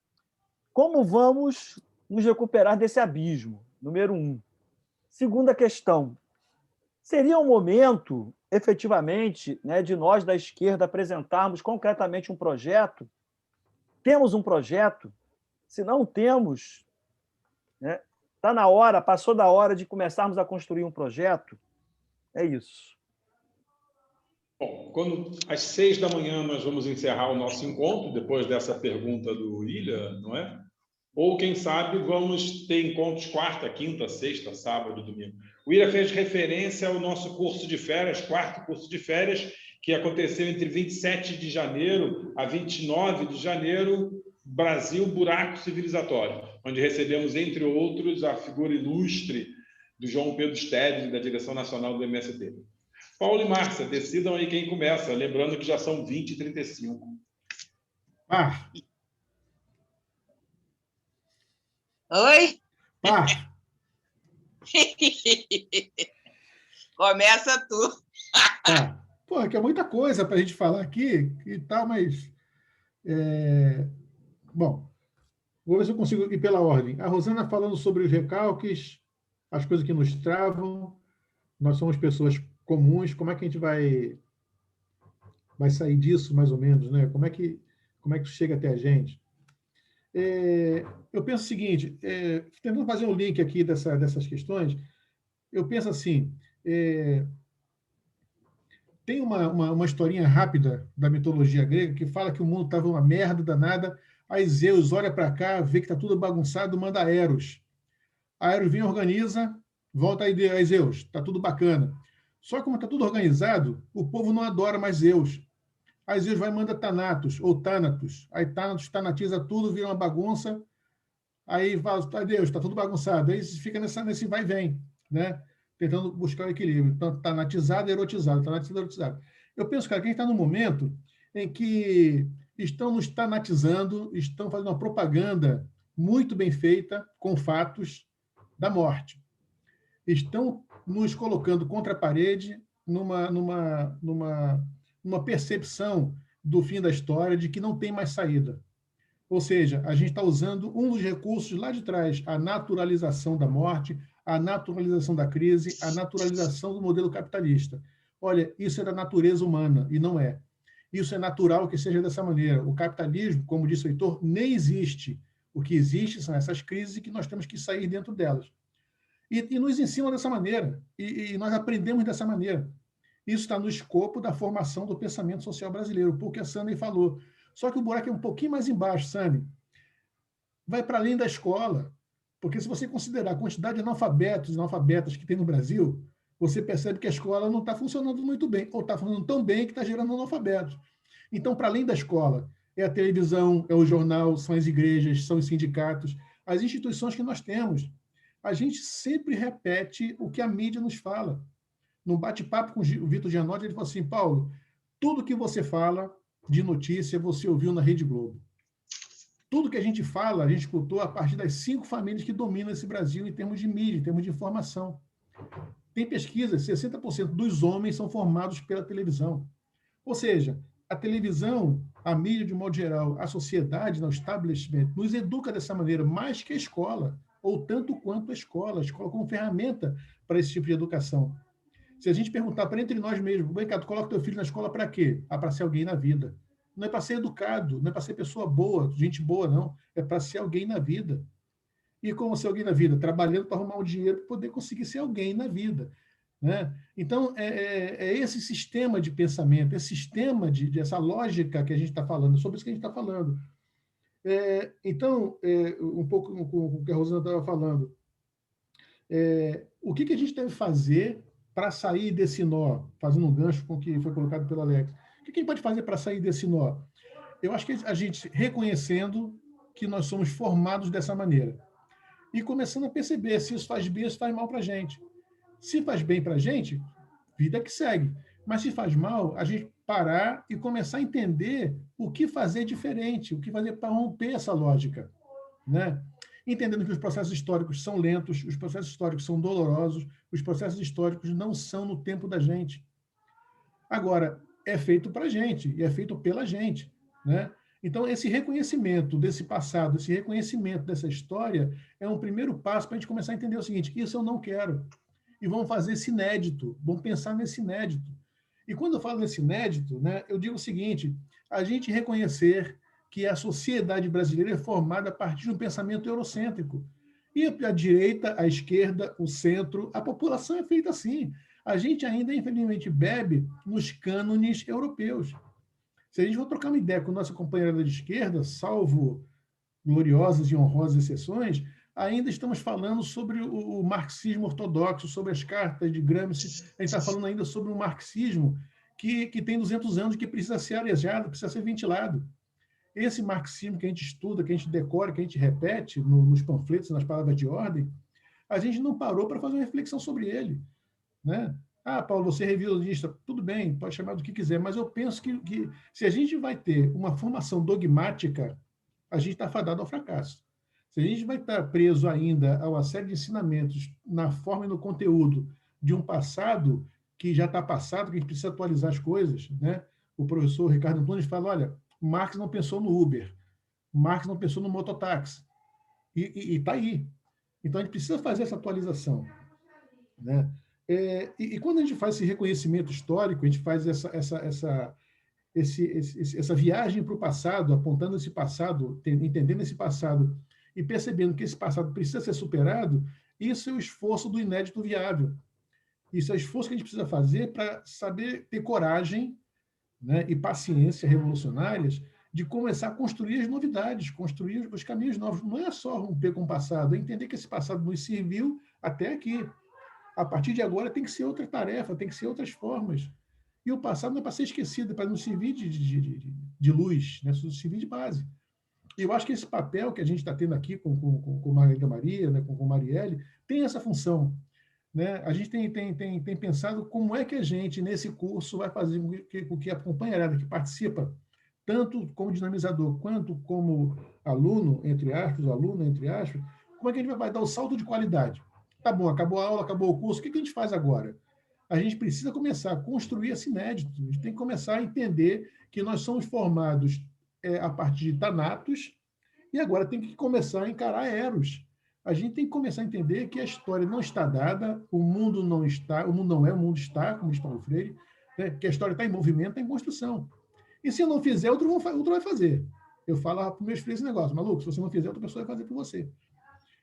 S1: como vamos nos recuperar desse abismo? Número 1. Segunda questão: seria um momento, efetivamente, né, de nós da esquerda apresentarmos concretamente um projeto? Temos um projeto? Se não temos, né, está na hora, passou da hora de começarmos a construir um projeto? É isso.
S3: Bom, às 6h nós vamos encerrar o nosso encontro, depois dessa pergunta do William, não é? Ou, quem sabe, vamos ter encontros quarta, quinta, sexta, sábado, domingo. O William fez referência ao nosso curso de férias, quarto curso de férias, que aconteceu entre 27 de janeiro a 29 de janeiro, Brasil, Buraco Civilizatório, onde recebemos, entre outros, a figura ilustre do João Pedro Steves, da direção nacional do MST. Paulo e Márcia, decidam aí quem começa, lembrando que já são 20h35.
S4: Oi? Começa tu.
S2: Pô, que é muita coisa para a gente falar aqui e tal, mas... Bom, vou ver se eu consigo ir pela ordem. A Rosana falando sobre os recalques, as coisas que nos travam. Nós somos pessoas comuns. Como é que a gente vai sair disso, mais ou menos, né? Como é que chega até a gente? Eu penso o seguinte, tentando fazer um link aqui dessas questões, eu penso assim, tem uma historinha rápida da mitologia grega que fala que o mundo estava uma merda danada, aí Zeus olha para cá, vê que está tudo bagunçado, manda Eros. A Eros vem, organiza, volta aí Zeus, está tudo bacana. Só que como está tudo organizado, o povo não adora mais Zeus. Aí Zeus vai e manda Thanatos, ou Thanatos. Aí Thanatos tanatiza tudo, vira uma bagunça. Aí fala, Deus, está tudo bagunçado. Aí fica nesse vai e vem, né? Tentando buscar o equilíbrio. Então, tanatizado e erotizado, tanatizado e erotizado. Eu penso, cara, que a gente está num momento em que estão nos tanatizando, estão fazendo uma propaganda muito bem feita, com fatos da morte. Estão nos colocando contra a parede numa percepção do fim da história de que não tem mais saída. Ou seja, a gente está usando um dos recursos lá de trás, a naturalização da morte, a naturalização da crise, a naturalização do modelo capitalista. Olha, isso é da natureza humana, e não é. Isso é natural que seja dessa maneira. O capitalismo, como disse o Heitor, nem existe. O que existe são essas crises e que nós temos que sair dentro delas. E nos ensinam dessa maneira, e nós aprendemos dessa maneira. Isso está no escopo da formação do pensamento social brasileiro, porque a Sandra falou. Só que o buraco é um pouquinho mais embaixo, Sandra. Vai para além da escola, porque se você considerar a quantidade de analfabetos e analfabetas que tem no Brasil, você percebe que a escola não está funcionando muito bem, ou está funcionando tão bem que está gerando analfabetos. Então, para além da escola, é a televisão, é o jornal, são as igrejas, são os sindicatos, as instituições que nós temos. A gente sempre repete o que a mídia nos fala. Num bate-papo com o Vitor Gianotti, ele falou assim, Paulo, tudo que você fala de notícia, você ouviu na Rede Globo. Tudo que a gente fala, a gente escutou a partir das 5 famílias que dominam esse Brasil em termos de mídia, em termos de informação. Tem pesquisas, 60% dos homens são formados pela televisão. Ou seja, a televisão, a mídia de um modo geral, a sociedade, o establishment, nos educa dessa maneira, mais que a escola, ou tanto quanto a escola como ferramenta para esse tipo de educação. Se a gente perguntar para entre nós mesmos, vem cá, tu coloca teu filho na escola para quê? Para ser alguém na vida. Não é para ser educado, não é para ser pessoa boa, gente boa, não. É para ser alguém na vida. E como ser alguém na vida? Trabalhando para arrumar um dinheiro para poder conseguir ser alguém na vida. Né? Então, é esse sistema de pensamento, esse sistema essa lógica que a gente está falando, sobre isso que a gente está falando. Então, um pouco com o que a Rosana estava falando, o que a gente deve fazer para sair desse nó, fazendo um gancho com o que foi colocado pelo Alex? O que a gente pode fazer para sair desse nó? Eu acho que a gente reconhecendo que nós somos formados dessa maneira e começando a perceber se isso faz bem ou se faz mal para a gente. Se faz bem para a gente, vida que segue. Mas se faz mal, a gente parar e começar a entender o que fazer diferente, o que fazer para romper essa lógica. Né? Entendendo que os processos históricos são lentos, os processos históricos são dolorosos, os processos históricos não são no tempo da gente. Agora, é feito para a gente, e é feito pela gente. Né? Então, esse reconhecimento desse passado, esse reconhecimento dessa história, é um primeiro passo para a gente começar a entender o seguinte, isso eu não quero. E vamos fazer esse inédito, vamos pensar nesse inédito. E quando eu falo nesse inédito, né, eu digo o seguinte, a gente reconhecer que a sociedade brasileira é formada a partir de um pensamento eurocêntrico. E a direita, a esquerda, o centro, a população é feita assim. A gente ainda, infelizmente, bebe nos cânones europeus. Se a gente for trocar uma ideia com nossa companheira de esquerda, salvo gloriosas e honrosas exceções, ainda estamos falando sobre o marxismo ortodoxo, sobre as cartas de Gramsci, a gente está falando ainda sobre um marxismo que tem 200 anos, que precisa ser arejado, precisa ser ventilado. Esse marxismo que a gente estuda, que a gente decora, que a gente repete nos panfletos, nas palavras de ordem, a gente não parou para fazer uma reflexão sobre ele. Né? Ah, Paulo, você é revisionista, tudo bem, pode chamar do que quiser, mas eu penso que se a gente vai ter uma formação dogmática, a gente está fadado ao fracasso. Se a gente vai estar preso ainda a uma série de ensinamentos na forma e no conteúdo de um passado que já está passado, que a gente precisa atualizar as coisas, né? O professor Ricardo Antunes fala, olha, Marx não pensou no Uber, Marx não pensou no mototáxi, e está aí. Então, a gente precisa fazer essa atualização. Né? E quando a gente faz esse reconhecimento histórico, a gente faz essa viagem para o passado, apontando esse passado, entendendo esse passado, e percebendo que esse passado precisa ser superado, isso é o esforço do inédito viável. Isso é o esforço que a gente precisa fazer para saber ter coragem, né, e paciência revolucionárias de começar a construir as novidades, construir os caminhos novos. Não é só romper com o passado, é entender que esse passado nos serviu até aqui. A partir de agora tem que ser outra tarefa, tem que ser outras formas. E o passado não é para ser esquecido, é para nos servir de luz, né, servir de base. E eu acho que esse papel que a gente está tendo aqui com Margarida Maria, né, com Marielle, tem essa função. né? A gente tem pensado como é que a gente, nesse curso, vai fazer com que a companheirada que participa, tanto como dinamizador quanto como aluno, entre aspas, como é que a gente vai dar o salto de qualidade? Tá bom, acabou a aula, acabou o curso, o que a gente faz agora? A gente precisa começar a construir esse inédito, a gente tem que começar a entender que nós somos formados a partir de Thanatos e agora tem que começar a encarar Eros. A gente tem que começar a entender que a história não está dada, o mundo não está, o mundo não é, o mundo está, como diz Paulo Freire, né? Que a história está em movimento, está em construção. E se eu não fizer, outro vai fazer. Eu falo para os meus filhos esse negócio, maluco, se você não fizer, outra pessoa vai fazer por você.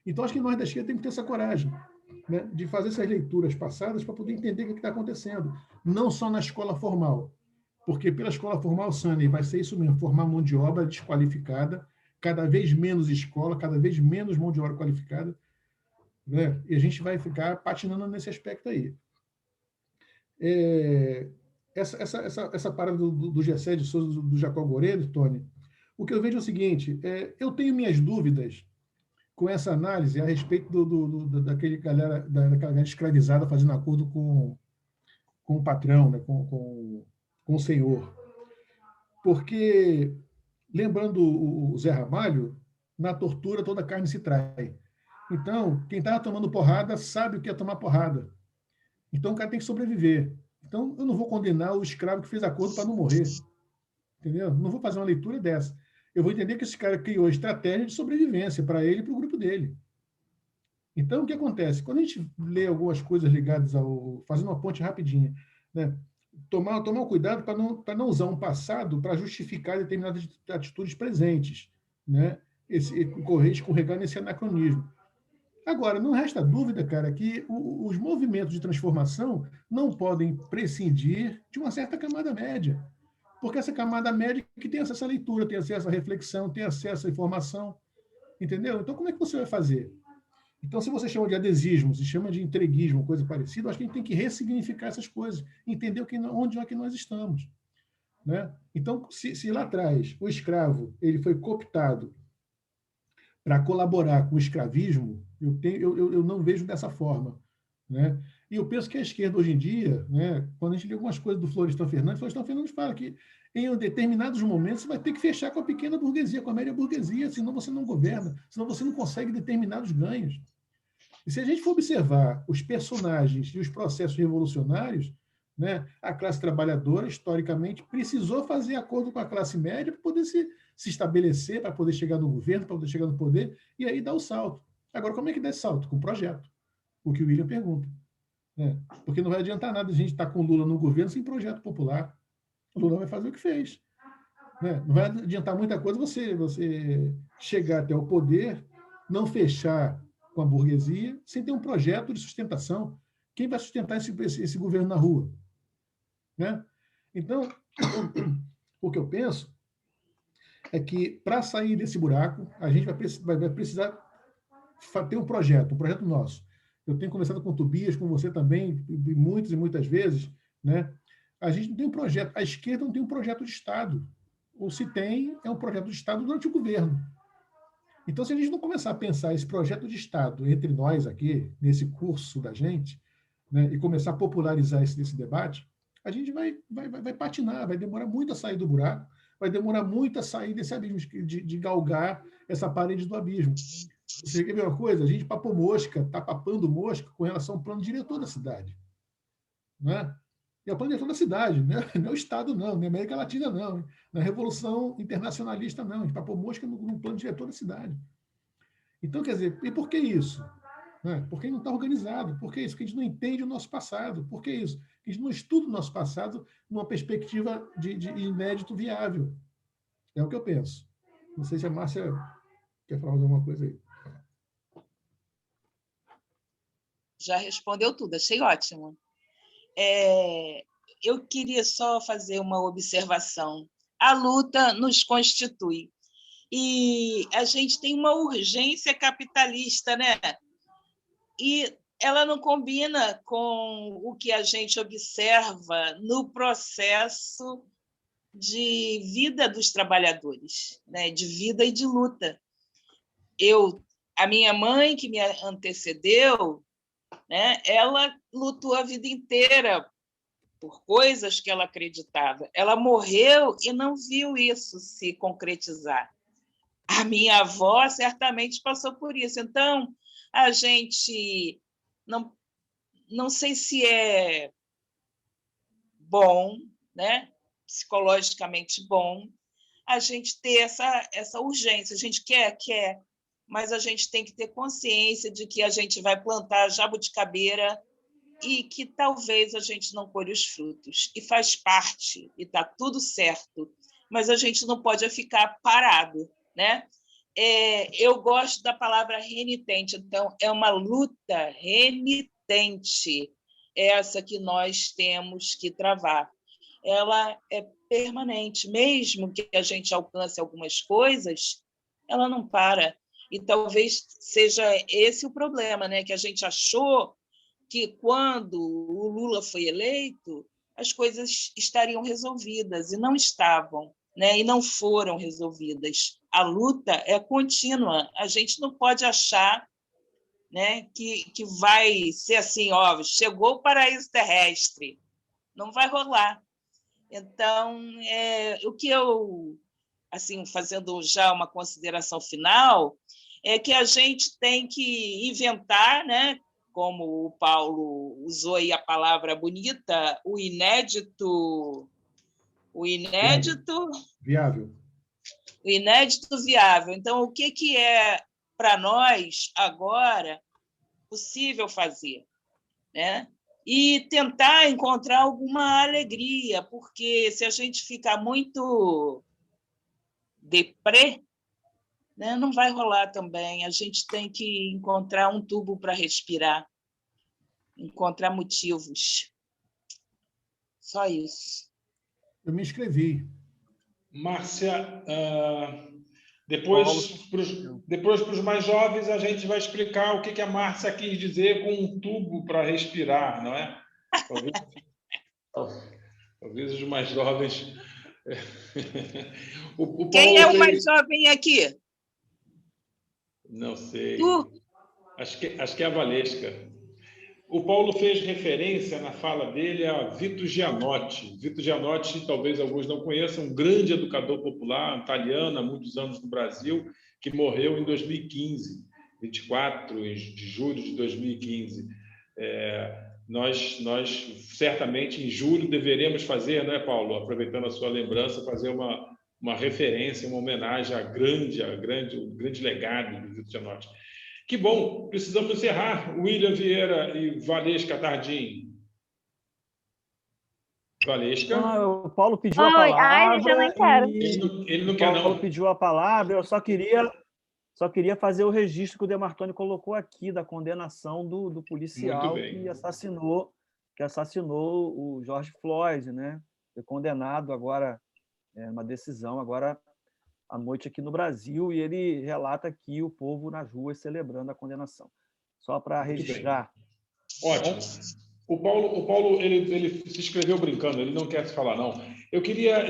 S2: Então, acho que nós da esquerda temos que ter essa coragem, né, de fazer essas leituras passadas para poder entender o que está acontecendo. Não só na escola formal, porque pela escola formal, Sani, vai ser isso mesmo, formar mão de obra desqualificada, cada vez menos escola, cada vez menos mão de obra qualificada, né? E a gente vai ficar patinando nesse aspecto aí. Essa parada do Gessé de Souza, do Jacó Goredo, Tony, o que eu vejo é o seguinte, eu tenho minhas dúvidas com essa análise a respeito daquela galera escravizada fazendo acordo com o patrão, né, com o senhor. Porque, lembrando o Zé Ramalho, na tortura toda carne se trai. Então, quem estava tomando porrada sabe o que é tomar porrada. Então, o cara tem que sobreviver. Então, eu não vou condenar o escravo que fez acordo para não morrer. Entendeu? Não vou fazer uma leitura dessa. Eu vou entender que esse cara criou estratégia de sobrevivência para ele e para o grupo dele. Então, o que acontece? Quando a gente lê algumas coisas ligadas ao... Fazendo uma ponte rapidinha, né? Tomar cuidado para não usar um passado para justificar determinadas atitudes presentes, né? Escorregar nesse anacronismo. Agora, não resta dúvida, cara, que os movimentos de transformação não podem prescindir de uma certa camada média. Porque essa camada média que tem acesso à leitura, tem acesso à reflexão, tem acesso à informação, entendeu? Então, como é que você vai fazer? Então, se você chama de adesismo, se chama de entreguismo, coisa parecida, acho que a gente tem que ressignificar essas coisas, entender onde é que nós estamos, né? Então, se lá atrás o escravo ele foi cooptado para colaborar com o escravismo, eu não vejo dessa forma, né? E eu penso que a esquerda, hoje em dia, né, quando a gente lê algumas coisas do Florestan Fernandes fala que em determinados momentos você vai ter que fechar com a pequena burguesia, com a média burguesia, senão você não governa, senão você não consegue determinados ganhos. E se a gente for observar os personagens e os processos revolucionários, né, a classe trabalhadora, historicamente, precisou fazer acordo com a classe média para poder se estabelecer, para poder chegar no governo, para poder chegar no poder, e aí dar o salto. Agora, como é que dá esse salto? Com projeto. O que o William pergunta. Né? Porque não vai adiantar nada a gente estar com o Lula no governo sem projeto popular. O Lula vai fazer o que fez. Né? Não vai adiantar muita coisa você chegar até o poder, não fechar com a burguesia, sem ter um projeto de sustentação. Quem vai sustentar esse governo na rua? Né? Então, o que eu penso é que, para sair desse buraco, a gente vai precisar ter um projeto nosso. Eu tenho conversado com o Tobias, com você também, muitas e muitas vezes, né? A gente não tem um projeto, a esquerda não tem um projeto de Estado. Ou se tem, é um projeto de Estado durante o governo. Então, se a gente não começar a pensar esse projeto de Estado entre nós aqui, nesse curso da gente, né, e começar a popularizar esse debate, a gente vai patinar, vai demorar muito a sair do buraco, vai demorar muito a sair desse abismo, de galgar essa parede do abismo. Você quer ver uma coisa? A gente papou mosca, está papando mosca com relação ao plano diretor da cidade. Né? E é o plano diretor da cidade, não é o Estado, não é a América Latina, não é a Revolução Internacionalista, não. A gente papou mosca no plano diretor da cidade. Então, quer dizer, e por que isso? Né? Porque não está organizado. Por que isso? Porque a gente não entende o nosso passado. Por que isso? Porque a gente não estuda o nosso passado numa perspectiva de inédito viável. É o que eu penso. Não sei se a Márcia quer falar alguma coisa aí.
S4: Já respondeu tudo, achei ótimo. Eu queria só fazer uma observação. A luta nos constitui. E a gente tem uma urgência capitalista, né? E ela não combina com o que a gente observa no processo de vida dos trabalhadores, né? De vida e de luta. A minha mãe, que me antecedeu, né? Ela lutou a vida inteira por coisas que ela acreditava. Ela morreu e não viu isso se concretizar. A minha avó certamente passou por isso. Então, a gente não sei se é bom, né? Psicologicamente bom, a gente ter essa urgência. A gente quer, mas a gente tem que ter consciência de que a gente vai plantar jabuticabeira e que talvez a gente não colhe os frutos. E faz parte, e está tudo certo, mas a gente não pode ficar parado, né? Eu gosto da palavra renitente, então é uma luta renitente, essa que nós temos que travar. Ela é permanente, mesmo que a gente alcance algumas coisas, ela não para. E talvez seja esse o problema, né? Que a gente achou que, quando o Lula foi eleito, as coisas estariam resolvidas, e não estavam, né? E não foram resolvidas. A luta é contínua. A gente não pode achar, né, que vai ser assim, ó, chegou o paraíso terrestre. Não vai rolar. Então, o que eu, assim, fazendo já uma consideração final, é que a gente tem que inventar, né, como o Paulo usou aí a palavra bonita, o inédito
S2: viável.
S4: O inédito viável. Então, o que é para nós agora possível fazer, né? E tentar encontrar alguma alegria, porque se a gente ficar muito deprê, né, não vai rolar também. A gente tem que encontrar um tubo para respirar, encontrar motivos. Só isso.
S2: Eu me inscrevi.
S3: Márcia, depois, para os mais jovens, a gente vai explicar o que a Márcia quis dizer com um tubo para respirar, não é? Talvez os mais jovens...
S4: Quem é o mais jovem aqui?
S3: Não sei.
S4: Tu?
S3: Acho que é a Valesca. O Paulo fez referência na fala dele a Vito Gianotti. Vito Gianotti, talvez alguns não conheçam, um grande educador popular, italiano, há muitos anos no Brasil, que morreu em 2015, 24 de julho de 2015. Nós certamente, em julho, deveremos fazer, não é, Paulo? Aproveitando a sua lembrança, fazer uma referência, uma homenagem ao grande legado do Vito Gianotti. Que bom, precisamos encerrar. William Vieira e Valesca Tardim. Valesca?
S1: O Paulo pediu a palavra.
S8: Ai, eu não quero.
S3: Ele não quer, não.
S1: O Paulo pediu a palavra, eu só queria fazer o registro que o Demartoni colocou aqui da condenação do policial que assassinou o George Floyd, né? Foi condenado agora, uma decisão agora à noite aqui no Brasil, e ele relata aqui o povo nas ruas celebrando a condenação. Só para registrar.
S3: Ótimo. O Paulo ele se inscreveu brincando, ele não quer se falar, não. Eu queria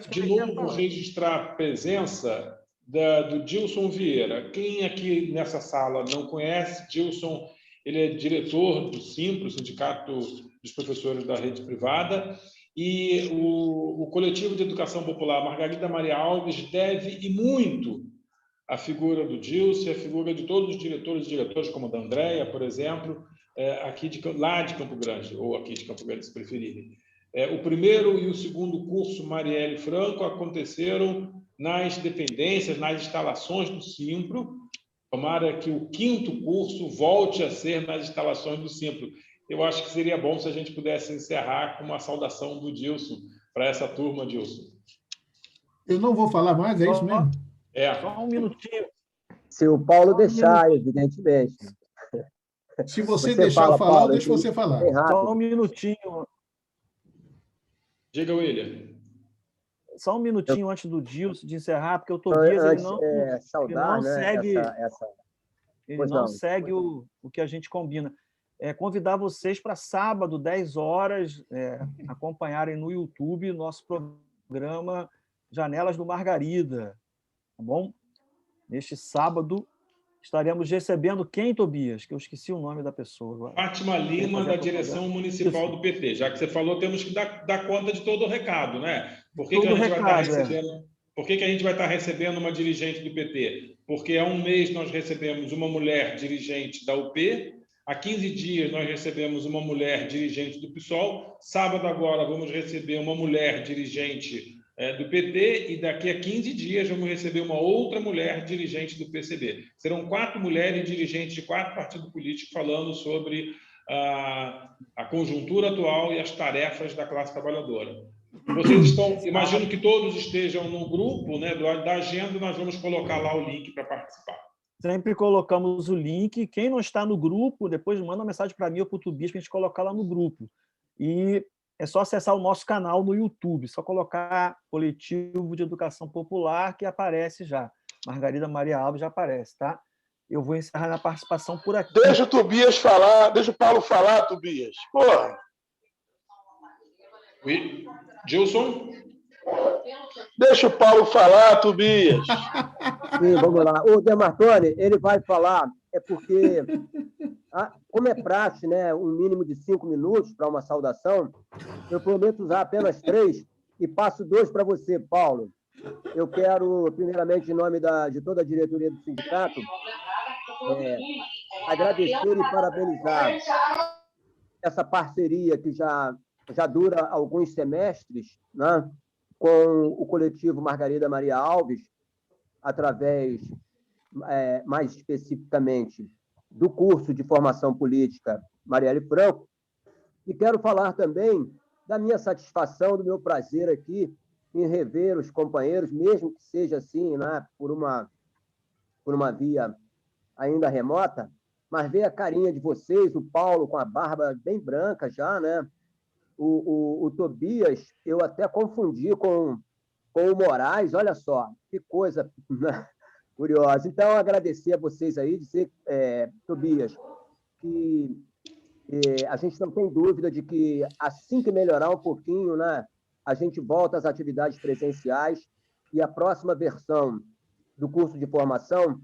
S3: de novo registrar a presença do Dilson Vieira. Quem aqui nessa sala não conhece, Dilson, ele é diretor do SIMPRO, Sindicato dos Professores da Rede Privada, e o Coletivo de Educação Popular Margarida Maria Alves deve e muito à figura do Dilson, a figura de todos os diretores e diretoras, como a da Andréia, por exemplo, lá de Campo Grande, ou aqui de Campo Grande, se preferirem. O primeiro e o segundo curso Marielle Franco aconteceram nas dependências, nas instalações do SIMPRO. Tomara que o quinto curso volte a ser nas instalações do SIMPRO. Eu acho que seria bom se a gente pudesse encerrar com uma saudação do Dilson para essa turma, Dilson.
S2: Eu não vou falar mais, é isso mesmo?
S1: Só um minutinho.
S13: Se o Paulo deixar, evidentemente.
S2: Se você deixar eu falar, eu deixo você falar.
S1: Só um minutinho.
S3: Diga, William.
S1: Só um minutinho antes do Dilson de encerrar, porque o Tobias ele não segue o que a gente combina. Convidar vocês para sábado, 10 horas, acompanharem no YouTube nosso programa Janelas do Margarida, tá bom? Neste sábado, estaremos recebendo quem, Tobias? Que eu esqueci o nome da pessoa agora.
S3: Fátima Lima, da direção municipal do PT. Já que você falou, temos que dar conta de todo o recado, né? Por que, que a gente vai estar recebendo? Por que, que a gente vai estar recebendo uma dirigente do PT? Porque há um mês nós recebemos uma mulher dirigente da UP, há 15 dias nós recebemos uma mulher dirigente do PSOL, sábado agora vamos receber uma mulher dirigente do PT e daqui a 15 dias vamos receber uma outra mulher dirigente do PCB. Serão 4 mulheres dirigentes de 4 partidos políticos falando sobre a conjuntura atual e as tarefas da classe trabalhadora. Vocês estão, imagino que todos estejam no grupo, né, da agenda, nós vamos colocar lá o link para participar.
S1: Sempre colocamos o link. Quem não está no grupo, depois manda uma mensagem para mim ou para o Tobias para a gente colocar lá no grupo. E é só acessar o nosso canal no YouTube, só colocar Coletivo de Educação Popular que aparece já. Margarida Maria Alves já aparece, tá? Eu vou encerrar a participação por aqui.
S12: Deixa o Tobias falar, deixa o Paulo falar, Tobias. Porra!
S3: Gilson?
S12: Deixa o Paulo falar, Tobias.
S13: Sim, vamos lá. O Demartoni, ele vai falar, porque, como é praxe, né, um mínimo de 5 minutos para uma saudação, eu prometo usar apenas 3 e passo 2 para você, Paulo. Eu quero, primeiramente, em nome de toda a diretoria do sindicato, agradecer e parabenizar essa parceria que já dura alguns semestres, né, com o coletivo Margarida Maria Alves, através, mais especificamente, do curso de formação política Marielle Franco, e quero falar também da minha satisfação, do meu prazer aqui em rever os companheiros, mesmo que seja assim, né, por uma via ainda remota, mas ver a carinha de vocês, o Paulo com a barba bem branca já, né? O Tobias, eu até confundi com o Moraes, olha só, que coisa curiosa. Então, agradecer a vocês aí, dizer, Tobias, que a gente não tem dúvida de que, assim que melhorar um pouquinho, né, a gente volta às atividades presenciais e a próxima versão do curso de formação,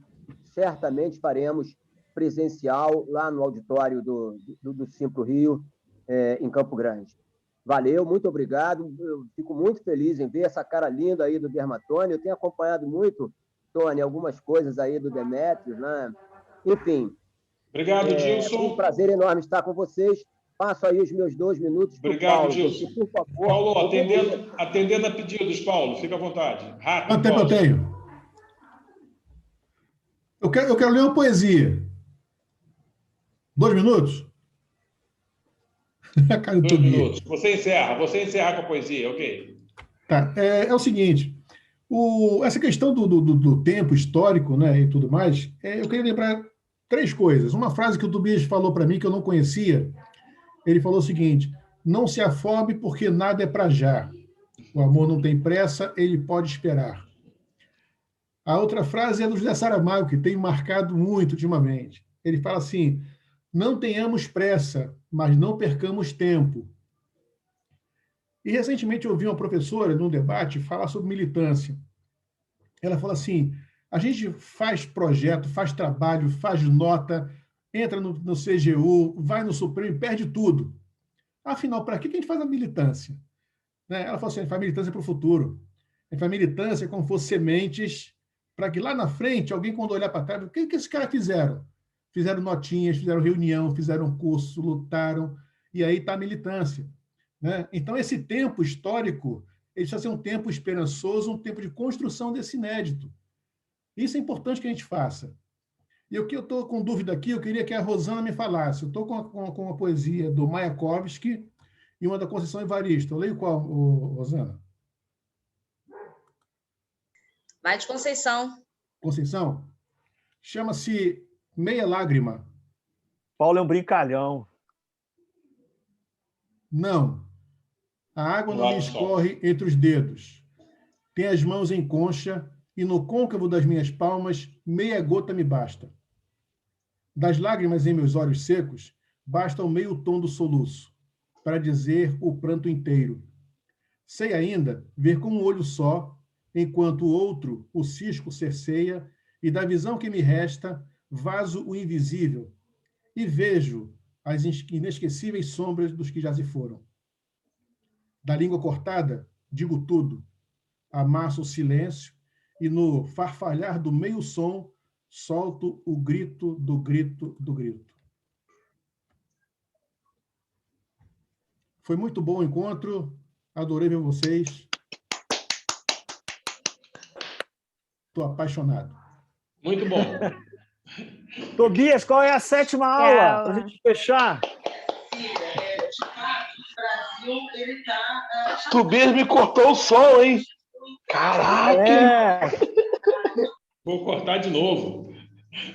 S13: certamente faremos presencial lá no auditório do Simpro Rio, em Campo Grande. Valeu, muito obrigado. Eu fico muito feliz em ver essa cara linda aí do Dermatone. Eu tenho acompanhado muito, Tony, algumas coisas aí do Demétrios, né? Enfim.
S3: Obrigado, Gilson.
S13: É um prazer enorme estar com vocês. Passo aí os meus 2 minutos.
S3: Obrigado,
S13: Paulo,
S3: Gilson.
S13: por favor,
S3: Paulo, atendendo a pedidos, Paulo, fica à vontade. Rápido.
S2: Quanto tempo eu tenho? Eu quero ler uma poesia. 2 minutos?
S3: 2 minutos. Você encerra com a poesia, ok?
S2: Tá. É o seguinte, essa questão do tempo histórico, né, e tudo mais, eu queria lembrar 3 coisas. Uma frase que o Tobias falou para mim, que eu não conhecia, ele falou o seguinte: não se afobe porque nada é para já. O amor não tem pressa, ele pode esperar. A outra frase é do José Saramago, que tem marcado muito ultimamente. Ele fala assim: não tenhamos pressa, mas não percamos tempo. E recentemente eu ouvi uma professora, num debate, falar sobre militância. Ela falou assim: a gente faz projeto, faz trabalho, faz nota, entra no CGU, vai no Supremo, perde tudo. Afinal, para que a gente faz a militância? Né? Ela falou assim: a gente faz militância para o futuro. A gente faz militância como se fossem sementes, para que lá na frente, alguém, quando olhar para trás, o que esses caras fizeram? Fizeram notinhas, fizeram reunião, fizeram curso, lutaram, e aí está a militância. Né? Então, esse tempo histórico, ele precisa ser um tempo esperançoso, um tempo de construção desse inédito. Isso é importante que a gente faça. E o que eu estou com dúvida aqui, eu queria que a Rosana me falasse. Eu estou com uma poesia do Mayakovsky e uma da Conceição Evaristo. Eu leio qual, Rosana?
S10: Vai de Conceição.
S2: Conceição? Chama-se Meia Lágrima.
S1: Paulo é um brincalhão.
S2: Não. A água não me escorre entre os dedos. Tem as mãos em concha e no côncavo das minhas palmas meia gota me basta. Das lágrimas em meus olhos secos, basta o meio tom do soluço, para dizer o pranto inteiro. Sei ainda ver com um olho só, enquanto o outro o cisco cerceia, e da visão que me resta, vazo o invisível, e vejo as inesquecíveis sombras dos que já se foram. Da língua cortada, digo tudo, amasso o silêncio, e no farfalhar do meio som, solto o grito do grito do grito. Foi muito bom o encontro, adorei ver vocês. Estou apaixonado.
S3: Muito bom.
S1: Tobias, qual é a 7ª aula? Para a gente fechar.
S12: Tobias me cortou o som, hein? Caraca!
S3: Vou cortar de novo.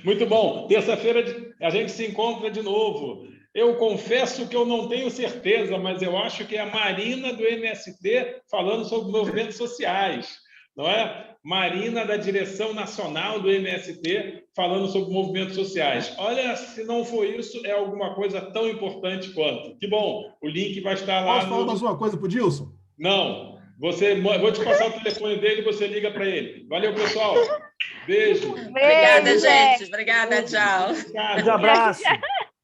S3: Muito bom. Terça-feira a gente se encontra de novo. Eu confesso que eu não tenho certeza, mas eu acho que é a Marina do MST falando sobre movimentos sociais, não é? Marina da direção nacional do MST falando sobre movimentos sociais. Olha, se não for isso, é alguma coisa tão importante quanto. Que bom, o link vai estar lá.
S2: Posso falar mais uma coisa para o Dilson?
S3: Não, vou te passar o telefone dele e você liga para ele. Valeu, pessoal. Beijo.
S10: Obrigada, gente. Obrigada, tchau.
S1: Um abraço.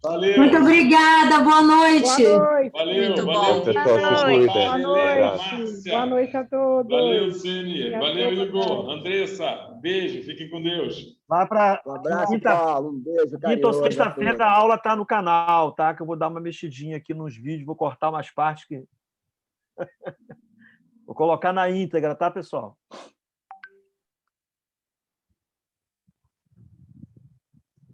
S3: Valeu.
S14: Muito obrigada, boa noite.
S7: Boa noite.
S3: Valeu,
S10: Muito
S3: valeu.
S10: bom.
S11: Pessoal, se cuida.
S7: Boa noite. Boa noite a todos.
S3: Valeu, Cine.
S7: Obrigada.
S3: Valeu, Igor. Andressa, beijo. Fiquem com Deus.
S1: Vai para
S13: Um abraço, Paulo. Um beijo,
S1: quinta ou
S13: carinhoso.
S1: sexta-feira, a aula está no canal, tá? Que eu vou dar uma mexidinha aqui nos vídeos, vou cortar umas partes que... Vou colocar na íntegra, tá, pessoal?